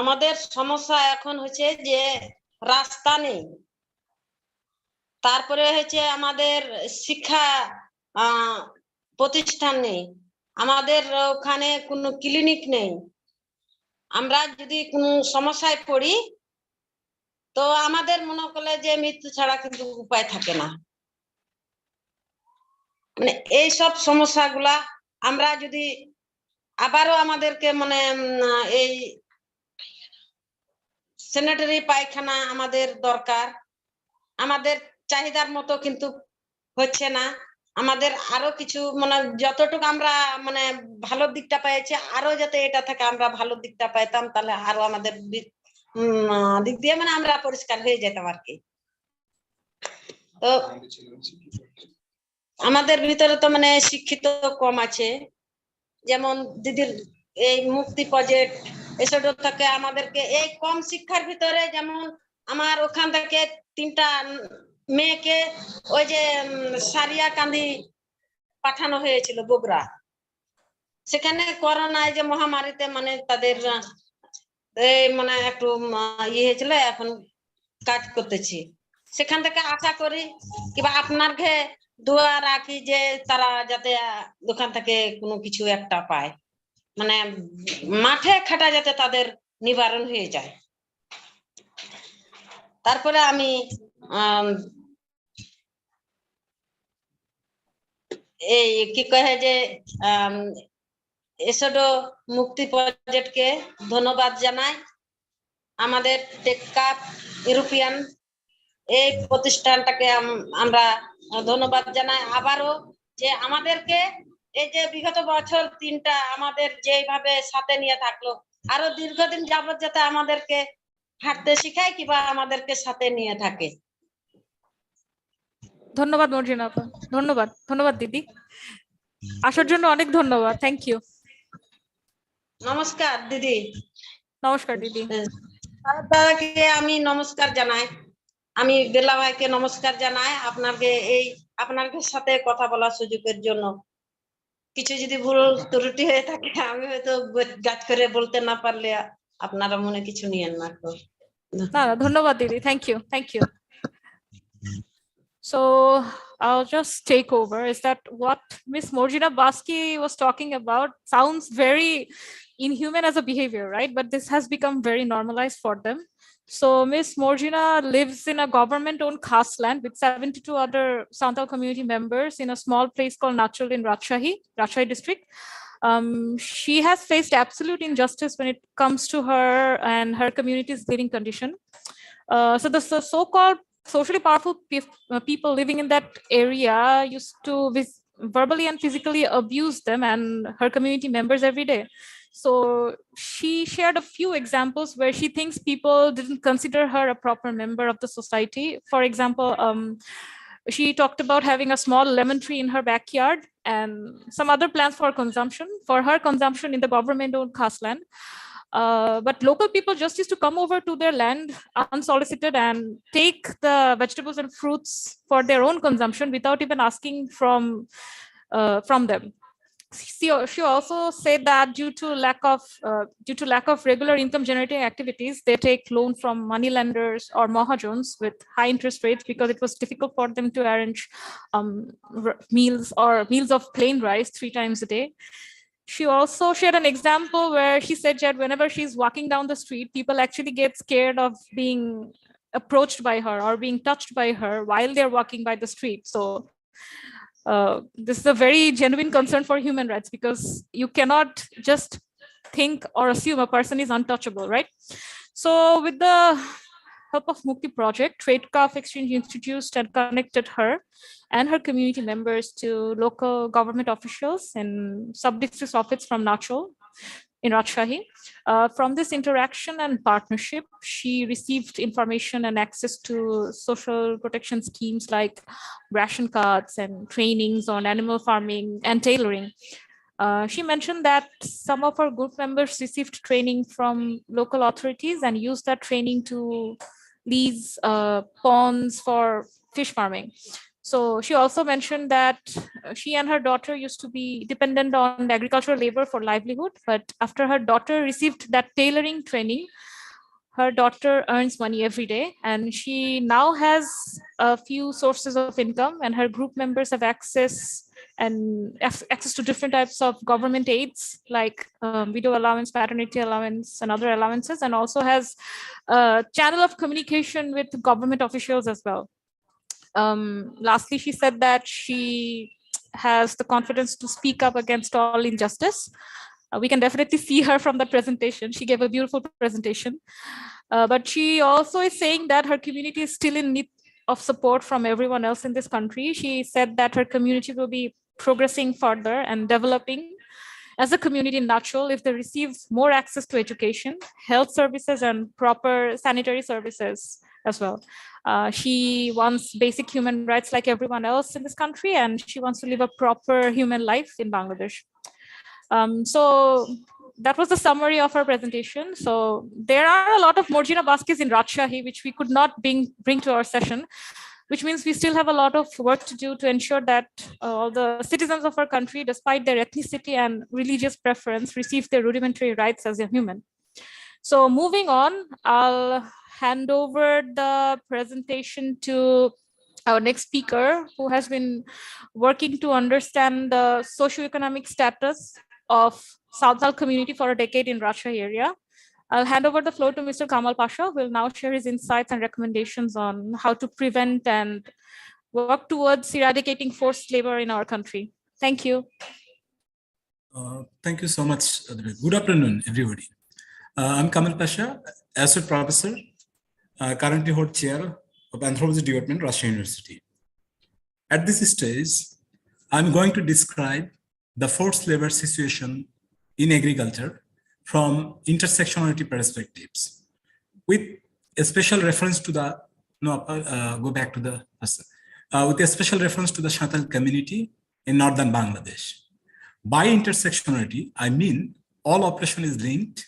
আমাদের সমস্যা এখন হচ্ছে যে রাস্তা নেই, তারপরে হচ্ছে আমাদের শিক্ষা প্রতিষ্ঠান নেই, আমাদের ওখানে কোনো ক্লিনিক নেই। আমরা যদি কোনো সমস্যায় পড়ি তো আমাদের মনে করলে যে মৃত্যু ছাড়া কিন্তু উপায় থাকে না। মানে এইসব সমস্যাগুলা আমরা যদি আবারও আমাদেরকে মানে এই স্যানিটারি পায়খানা আমাদের দরকার, আমাদের চাহিদার মতো কিন্তু হচ্ছে না। আমাদের আরো কিছু মানে যতটুকু আমরা মানে ভালো দিকটা পেয়েছি আরো যাতে এটা থেকে আমরা ভালো দিকটা পাইতাম, তাহলে আরো আমাদের দিক দিয়ে মানে আমরা পরিষ্কার হয়ে যেতাম আর কি। তো আমাদের ভিতরে তো মানে শিক্ষিত কম আছে, যেমন দিদির এই মুক্তি প্রজেক্ট এসব থেকে আমাদেরকে এই কম শিক্ষার ভিতরে, যেমন আমার ওখান থেকে 3টা মেয়েকে ওই যে সারিয়া কান্দি পাঠানো হয়েছিল বগুড়া, সেখানে করোনায় যে মহামারীতে মানে তাদের মানে একটু ইয়ে হয়েছিল, এখন কাজ করতেছি। সেখান থেকে আশা করি কিংবা আপনার ঘে দোয়া রাখি যে তারা যাতে দোকান থেকে কোনো কিছু একটা পায়, মানে মাঠে খাটা যাতে তাদের নিবারণ হয়ে যায়। তারপরে আমি এই কি কহে যে এসডো মুক্তি প্রজেক্টকে ধন্যবাদ জানাই। আমাদের টেকক্রাফট ইউরোপিয়ান এই প্রতিষ্ঠানটাকে আমরা ধন্যবাদ জানাই আবারও, যে আমাদেরকে এই যে বিগত বছর 3টা আমাদের যেভাবে সাথে নিয়ে থাকলো, আরো দীর্ঘদিন যাবত যাতে আমাদেরকে হাঁটতে শিখায় কিংবা আমাদেরকে সাথে নিয়ে থাকে। ধন্যবাদ মর্জিনা আপা, ধন্যবাদ। ধন্যবাদ দিদি, আসার জন্য অনেক ধন্যবাদ। Thank you. নমস্কার দিদি। নমস্কার দিদি। দাদাকে আমি নমস্কার জানাই, আমি বেলা ভাইকে নমস্কার জানাই আপনাকে সাথে কথা বলার সুযোগের জন্য। কিছু যদি ভুল ত্রুটি হয়ে থাকে আমি হয়তো গাছ করে বলতে না পারলে আপনারা মনে কিছু নিয়েন না। না ধন্যবাদ দিদি, thank you, thank you. So I'll just take over. Is that what Miss Morjina Baski was talking about? Sounds very inhuman as a behavior, right? But this has become very normalized for them. So Miss Morjina lives in a government-owned khas land with 72 other Santal community members in a small place called Nachul in Rajshahi district. She has faced absolute injustice when it comes to her and her community's living condition. So the so-called socially powerful people living in that area used to verbally and physically abuse them and her community members every day. So she shared a few examples where she thinks people didn't consider her a proper member of the society. For example, she talked about having a small lemon tree in her backyard and some other plants for her consumption in the government-owned khas land. But local people just used to come over to their land unsolicited and take the vegetables and fruits for their own consumption without even asking from them. She also said that due to lack of regular income generating activities, they take loan from money lenders or mahajons with high interest rates because it was difficult for them to arrange meals of plain rice 3 times a day. She also shared an example where she said that whenever she's walking down the street, people actually get scared of being approached by her or being touched by her while they're walking by the street. So this is a very genuine concern for human rights, because you cannot just think or assume a person is untouchable, right? So with the help of Mukti project, Traidcraft Exchange introduced and connected her and her community members to local government officials and sub-district office from Nachol in Rajshahi. From this interaction and partnership, she received information and access to social protection schemes like ration cards and trainings on animal farming and tailoring. She mentioned that some of her group members received training from local authorities and used that training to lease ponds for fish farming. So she also mentioned that she and her daughter used to be dependent on agricultural labor for livelihood, but after her daughter received that tailoring training, her daughter earns money every day, and she now has a few sources of income, and her group members have access to different types of government aids like widow allowance, paternity allowance, and other allowances, and also has a channel of communication with government officials as well. Lastly, she said that she has the confidence to speak up against all injustice. We can definitely see her from the presentation. She gave a beautiful presentation. But she also is saying that her community is still in need of support from everyone else in this country. She said that her community will be progressing further and developing as a community in Nachol if they receive more access to education, health services, and proper sanitary services as well. She wants basic human rights like everyone else in this country, and she wants to live a proper human life in Bangladesh. So that was the summary of our presentation. So there are a lot of Morjina baskets in Rajshahi, which we could not bring to our session, which means we still have a lot of work to do to ensure that all the citizens of our country, despite their ethnicity and religious preference, receive their rudimentary rights as a human. So moving on, I'll hand over the presentation to our next speaker, who has been working to understand the socioeconomic status of Southal community for a decade in Rajshahi area. I'll hand over the floor to Mr. Kamal Pasha, who will now share his insights and recommendations on how to prevent and work towards eradicating forced labor in our country. Thank you. Thank you so much. Good afternoon, everybody. I'm Kamal Pasha, Associate Professor, currently hold Chair of Anthropology Department, Rajshahi University. At this stage, I'm going to describe the forced labor situation in agriculture from intersectionality perspectives, with a special reference to the with a special reference to the Santhal community in northern Bangladesh. By intersectionality, I mean all operation is linked,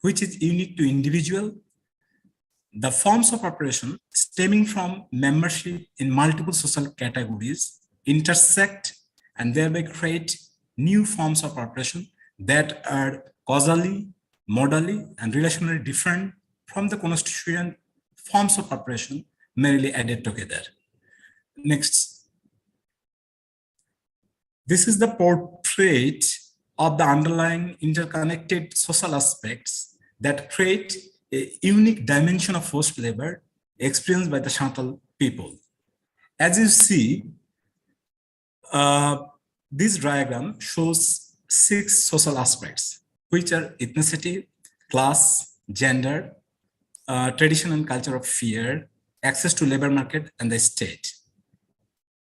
which is unique to individual. The forms of operation stemming from membership in multiple social categories intersect and thereby create new forms of operation that are causally, modally, and relationally different from the constituent forms of operation merely added together. Next. This is the portrait of the underlying interconnected social aspects that create a unique dimension of forced labor experienced by the Santhal people. As you see, this diagram shows 6 social aspects, which are ethnicity, class, gender, tradition and culture of fear, access to labor market, and the state.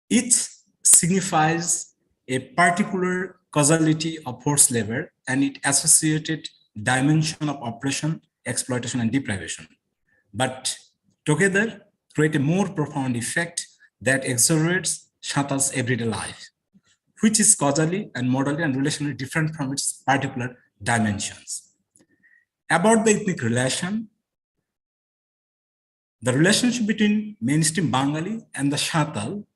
Each signifies a particular causality of forced labor and its associated dimension of oppression, exploitation, and deprivation, but together create a more profound effect that exacerbates Santal's everyday life, which is causally and modally and relationally different from its particular dimensions. About the ethnic relation, the relationship between mainstream Bengali and the Santal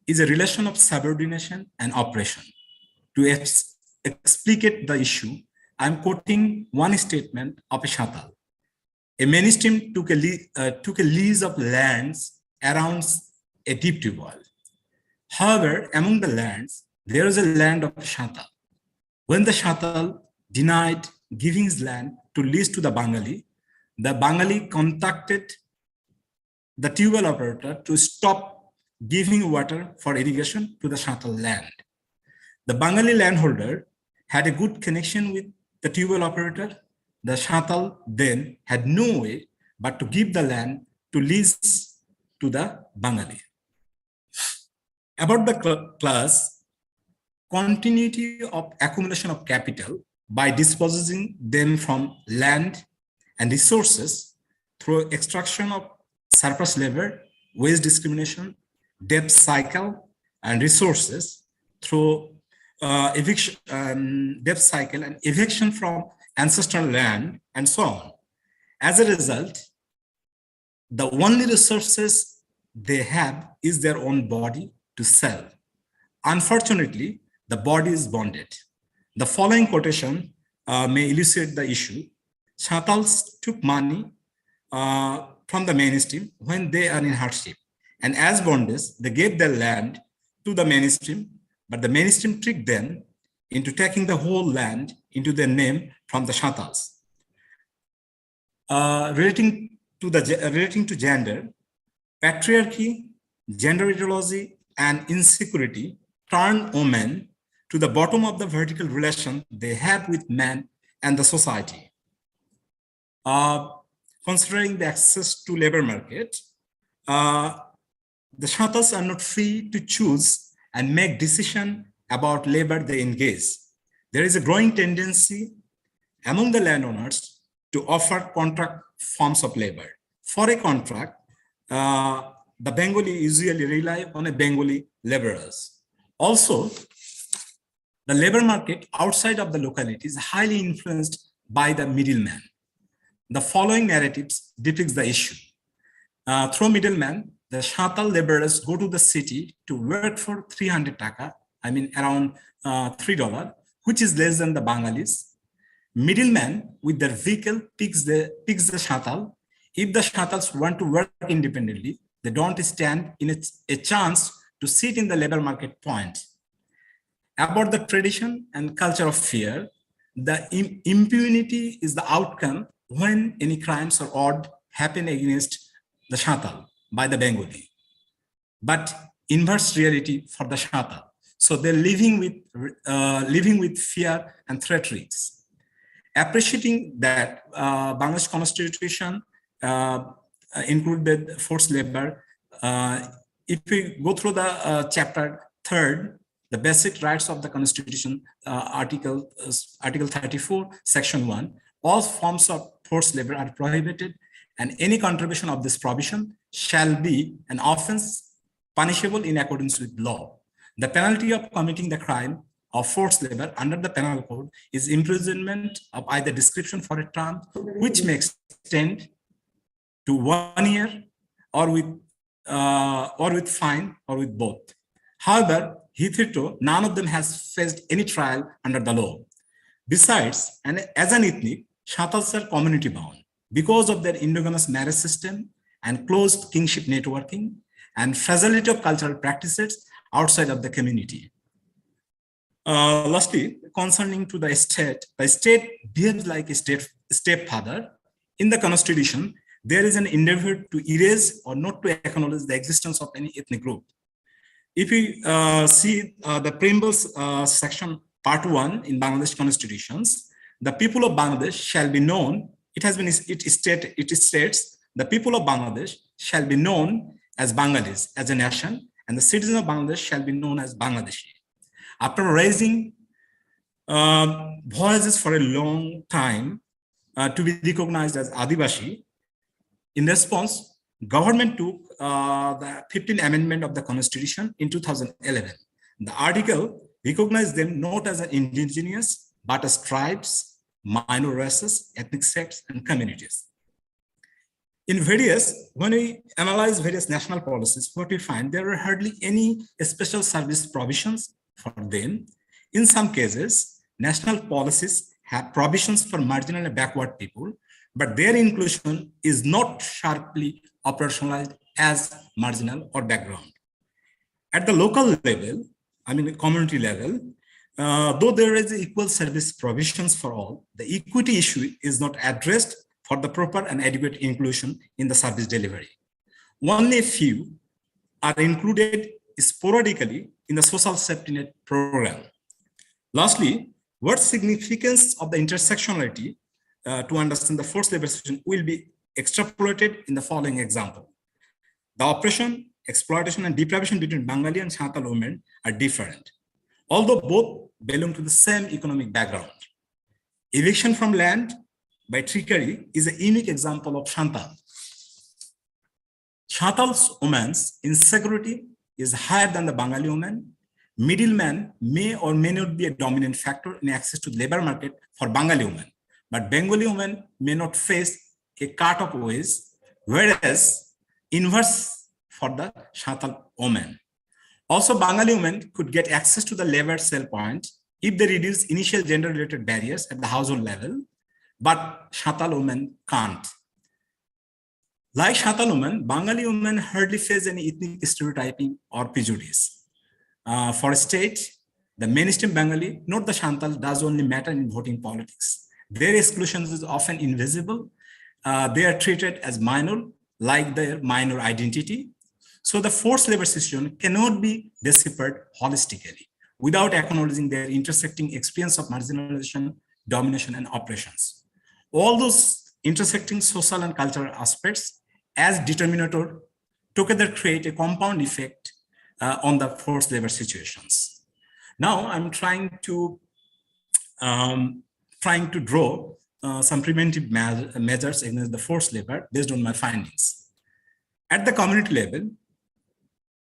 is a relation of subordination and oppression. To explicate the issue, I'm quoting one statement of a Santal. A mainstream took a lease of lands around a deep well. However, among the lands, there is a land of Santal. When the Santal denied giving his land to lease to the Bengali contacted the tubewell operator to stop giving water for irrigation to the Santal land. The Bengali landholder had a good connection with the tubewell operator. The Santal then had no way but to give the land to lease to the Bengali. About the class, continuity of accumulation of capital by dispossessing them from land and resources through extraction of surplus labor, wage discrimination, debt cycle, and resources through debt cycle and eviction from ancestral land, and so on. As a result, the only resources they have is their own body to sell. Unfortunately, the body is bonded. The following quotation may illustrate the issue. Santals took money from the mainstream when they are in hardship, and as bondage, they gave their land to the mainstream, but the mainstream tricked them into taking the whole land into their name from the Santals. Relating to gender, patriarchy, gender ideology, and insecurity turn women to the bottom of the vertical relation they have with men and the society. Considering the access to labor market, the Santals are not free to choose and make decisions about labor they engage. There is a growing tendency among the landowners to offer contract forms of labor. For a contract, the Bengali usually rely on a Bengali laborers. Also, the labor market outside of the locality is highly influenced by the middleman. The following narratives depicts the issue. Through middleman, the Santal laborers go to the city to work for 300 taka, I mean around $3, which is less than the Bengalis. Middleman with their vehicle picks the Santal. If the Santals want to work independently, they don't stand in a chance to sit in the labor market point. About the tradition and culture of fear, the impunity is the outcome when any crimes or odd happen against the Santal by the Bengali, but inverse reality for the Santal. So they're living with fear and threat risks. Appreciating that Bangladesh Constitution included forced labor, if we go through the chapter 3, the basic rights of the Constitution, Article 34, Section 1, all forms of forced labor are prohibited, and any contribution of this provision shall be an offense punishable in accordance with law. The penalty of committing the crime of forced labor under the penal code is imprisonment of either description for a term which may extend to 1 year or with fine or with both. However, hitherto, none of them has faced any trial under the law. Besides, and as an ethnic, Santals are community bound because of their endogamous marriage system and closed kingship networking and fragility of cultural practices outside of the community. Lastly, concerning to the state behaves like a stepfather. In the Constitution, there is an endeavor to erase or not to acknowledge the existence of any ethnic group. If we see the preambles section part 1 in Bangladesh constitutions, the people of Bangladesh shall be known, it states the people of Bangladesh shall be known as Bengalis, as a nation, and the citizens of Bangladesh shall be known as Bangladeshi. After raising voices for a long time to be recognized as Adivashi, in response, government took the 15th Amendment of the Constitution in 2011. The article recognized them not as an indigenous, but as tribes, minor races, ethnic sects, and communities. When we analyze various national policies, what we find, there are hardly any special service provisions for them. In some cases, national policies have provisions for marginal and backward people, but their inclusion is not sharply operationalized as marginal or background. At the local level, community level, though there is equal service provisions for all, the equity issue is not addressed for the proper and adequate inclusion in the service delivery. Only a few are included sporadically in the social safety net program. Lastly, what significance of the intersectionality to understand the forced labor situation will be extrapolated in the following example. The oppression, exploitation, and deprivation between Bengali and Santal women are different, although both belong to the same economic background. Eviction from land by trickery is a unique example of Santal. Santal's women's insecurity is higher than the Bengali woman. Middlemen may or may not be a dominant factor in access to the labor market for Bengali women, but Bengali women may not face a cut of wage, whereas inverse for the Santal women. Also, Bengali women could get access to the labor sale point if they reduce initial gender-related barriers at the household level, but Santal women can't. Like Santal women, Bengali women hardly face any ethnic stereotyping or prejudice. For a state, the mainstream Bengali, not the Santal, does only matter in voting politics. Their exclusion is often invisible. They are treated as minor, like their minor identity. So the forced labor situation cannot be deciphered holistically without acknowledging their intersecting experience of marginalization, domination, and oppressions. All those intersecting social and cultural aspects as determinator together create a compound effect on the forced labor situations. Now I'm trying to draw some preventive measures against the forced labor based on my findings. At the community level,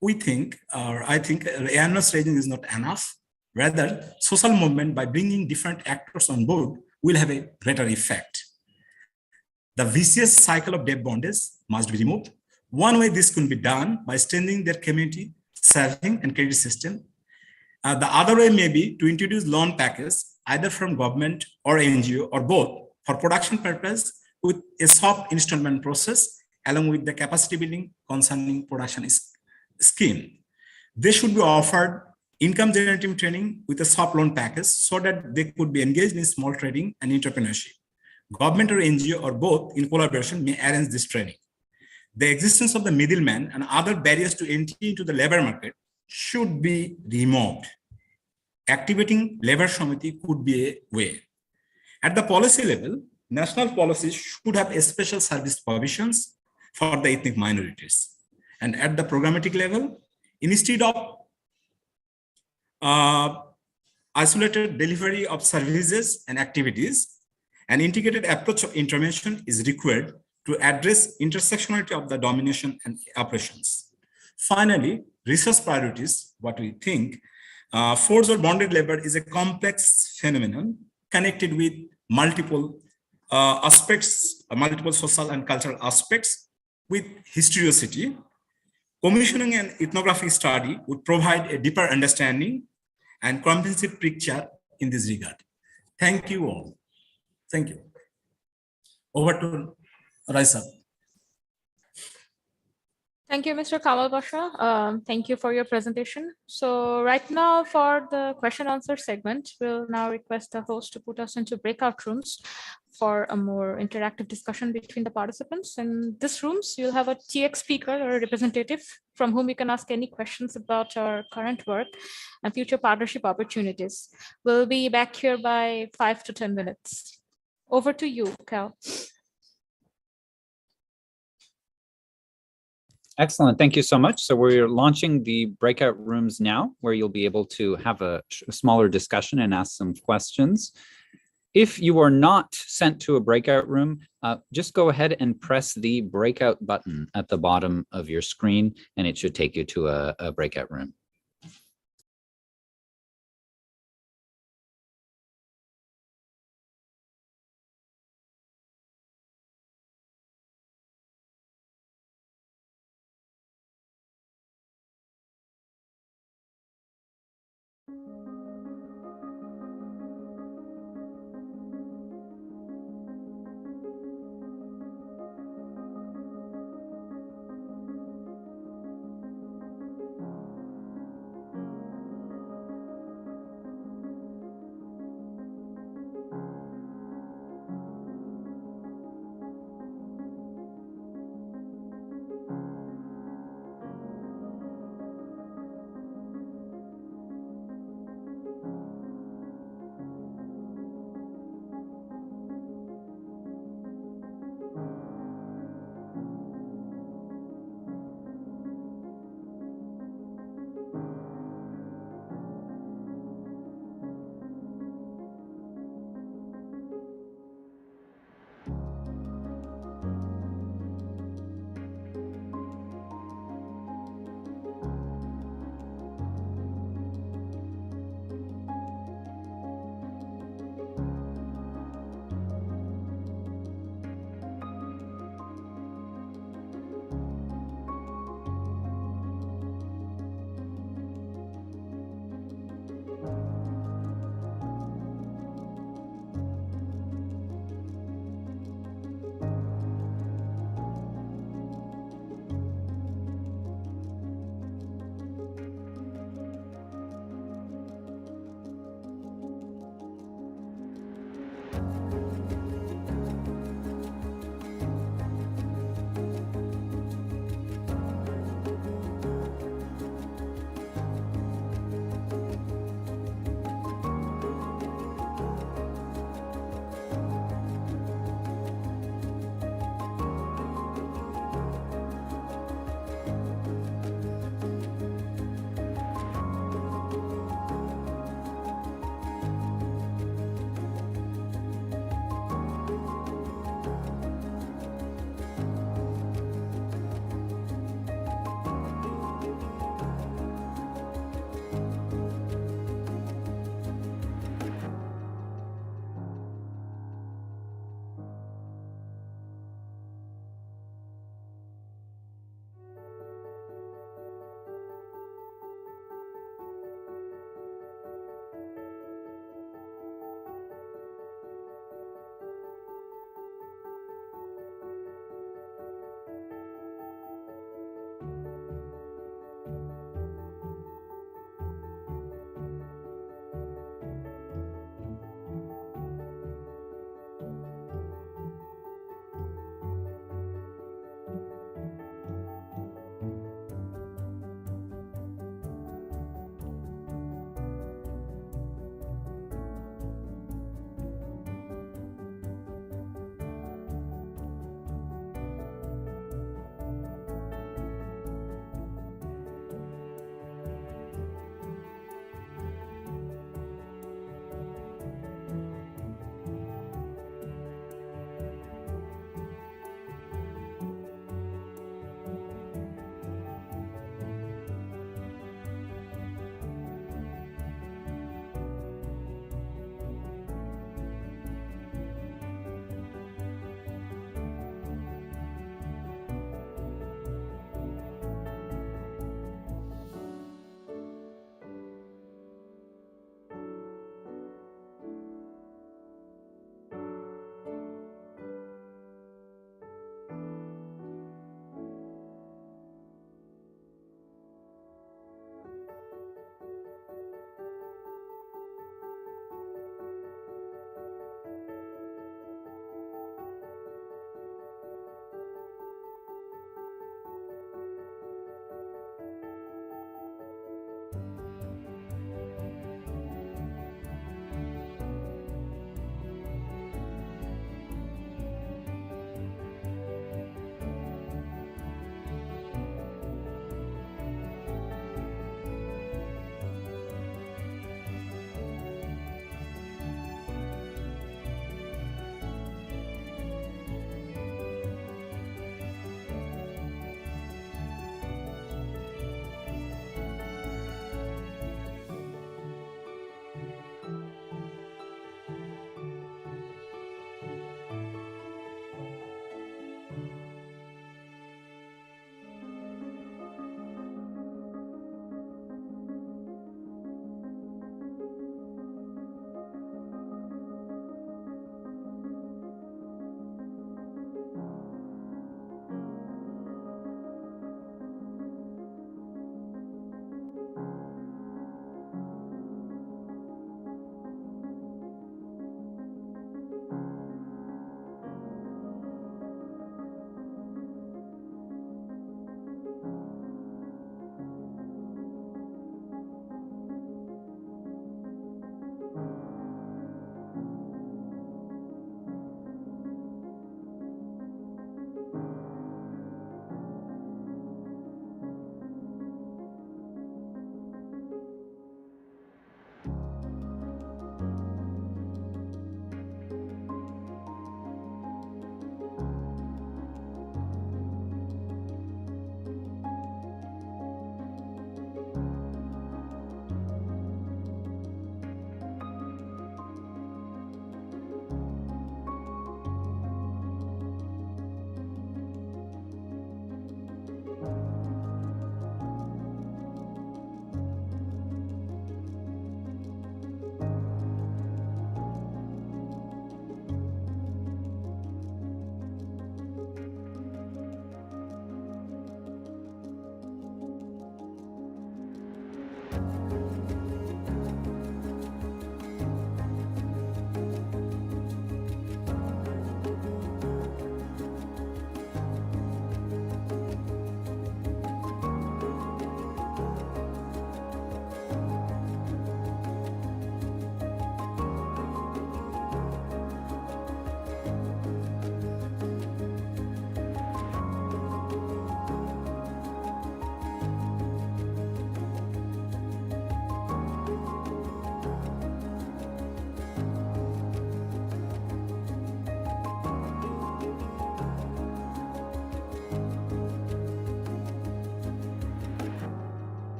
I think awareness raising is not enough. Rather, social movement by bringing different actors on board will have a greater effect. The vicious cycle of debt bondage must be removed. One way this can be done by strengthening their community saving and credit system. The other way may be to introduce loan packages either from government or NGO or both for production purpose with a soft installment process along with the capacity building concerning production scheme. They should be offered income generating training with a soft loan package so that they could be engaged in small trading and entrepreneurship. Government or NGO or both in collaboration may arrange this training. The existence of the middleman and other barriers to entry into the labor market should be removed. Activating labor committee could be a way. At the policy level, national policies should have a special service provisions for the ethnic minorities. And at the programmatic level, instead of isolated delivery of services and activities, an integrated approach of intervention is required to address intersectionality of the domination and oppressions. Finally, research priorities, what we think, forced or bonded labor is a complex phenomenon connected with multiple aspects, multiple social and cultural aspects with historicity. Commissioning an ethnographic study would provide a deeper understanding and comprehensive picture in this regard. Thank you all. Thank you. Over to Raisa. Thank you, Mr. Kamal Basha. Thank you for your presentation. So right now for the question answer segment, we'll now request the host to put us into breakout rooms for a more interactive discussion between the participants. In these rooms, you'll have a TX speaker or a representative from whom you can ask any questions about our current work and future partnership opportunities. We'll be back here by 5 to 10 minutes. Over to you, Cal. Excellent. Thank you so much. So we're launching the breakout rooms now, where you'll be able to have a smaller discussion and ask some questions. If you are not sent to a breakout room, just go ahead and press the breakout button at the bottom of your screen, and it should take you to a breakout room.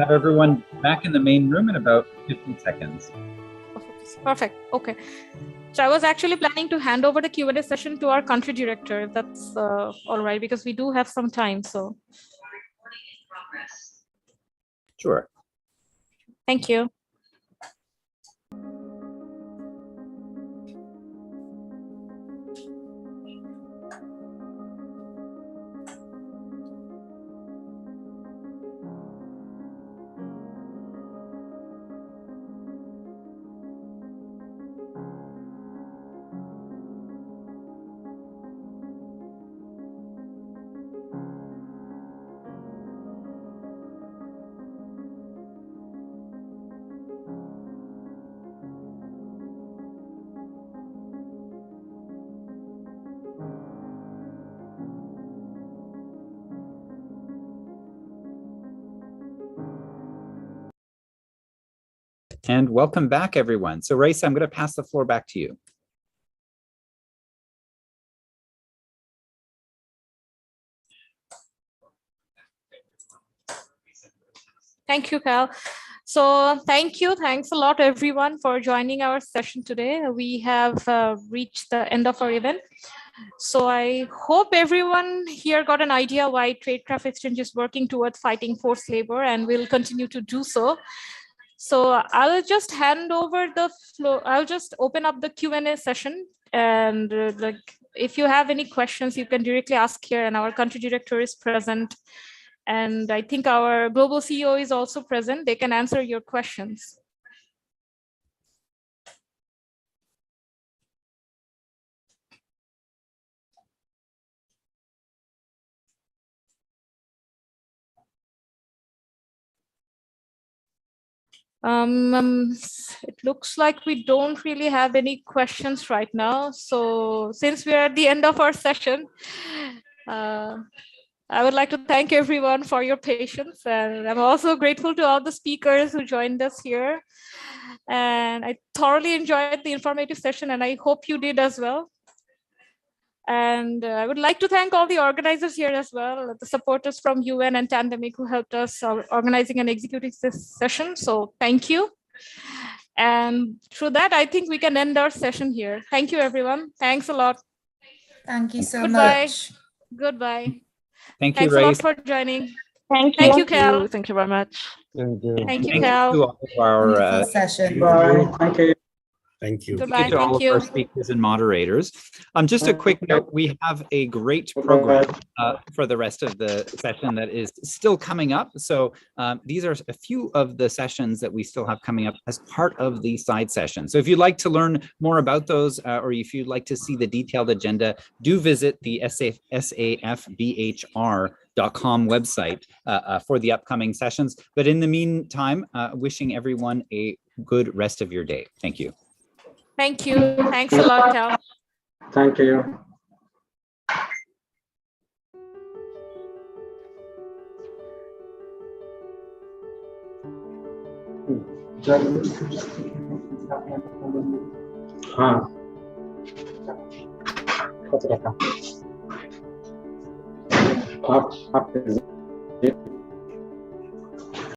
have everyone back in the main room in about 50 seconds. Perfect. Okay. So I was actually planning to hand over the Q&A session to our country director, if that's all right, because we do have some time. So. Sure. Thank you. And welcome back, everyone. So Raisa, I'm going to pass the floor back to you. Thank you, Cal. So thanks a lot, everyone, for joining our session today. We have reached the end of our event. So I hope everyone here got an idea why Traidcraft Exchange is working towards fighting forced labor and will continue to do so. So I'll just hand over the floor. I'll just open up the Q&A session. And if you have any questions, you can directly ask here, and our country director is present. And I think our global CEO is also present. They can answer your questions. It looks like we don't really have any questions right now. So since we are at the end of our session, I would like to thank everyone for your patience. And I'm also grateful to all the speakers who joined us here. And I thoroughly enjoyed the informative session, and I hope you did as well. And I would like to thank all the organizers here as well, the supporters from UN and Tandemic who helped us organizing and executing this session. So thank you. And through that, I think we can end our session here. Thank you, everyone. Thanks a lot. Thank you so Goodbye. much. Goodbye. Thank you, Thanks a lot Raisa. for joining. Thank you. Thank you, Cal. Thank you very much. Thank you. Thank you, Thank Cal. you to all of our Wonderful session. Thank you. Thank you. Goodbye. to all Thank of our you. speakers and moderators. Just a quick note, we have a great program for the rest of the session that is still coming up. So these are a few of the sessions that we still have coming up as part of the side session. So if you'd like to learn more about those, or if you'd like to see the detailed agenda, do visit the SAFBHR.com website for the upcoming sessions. But in the meantime, wishing everyone a good rest of your day. Thank you. Thank you. Thanks a lot, Cal. Thank you. কত টাকা?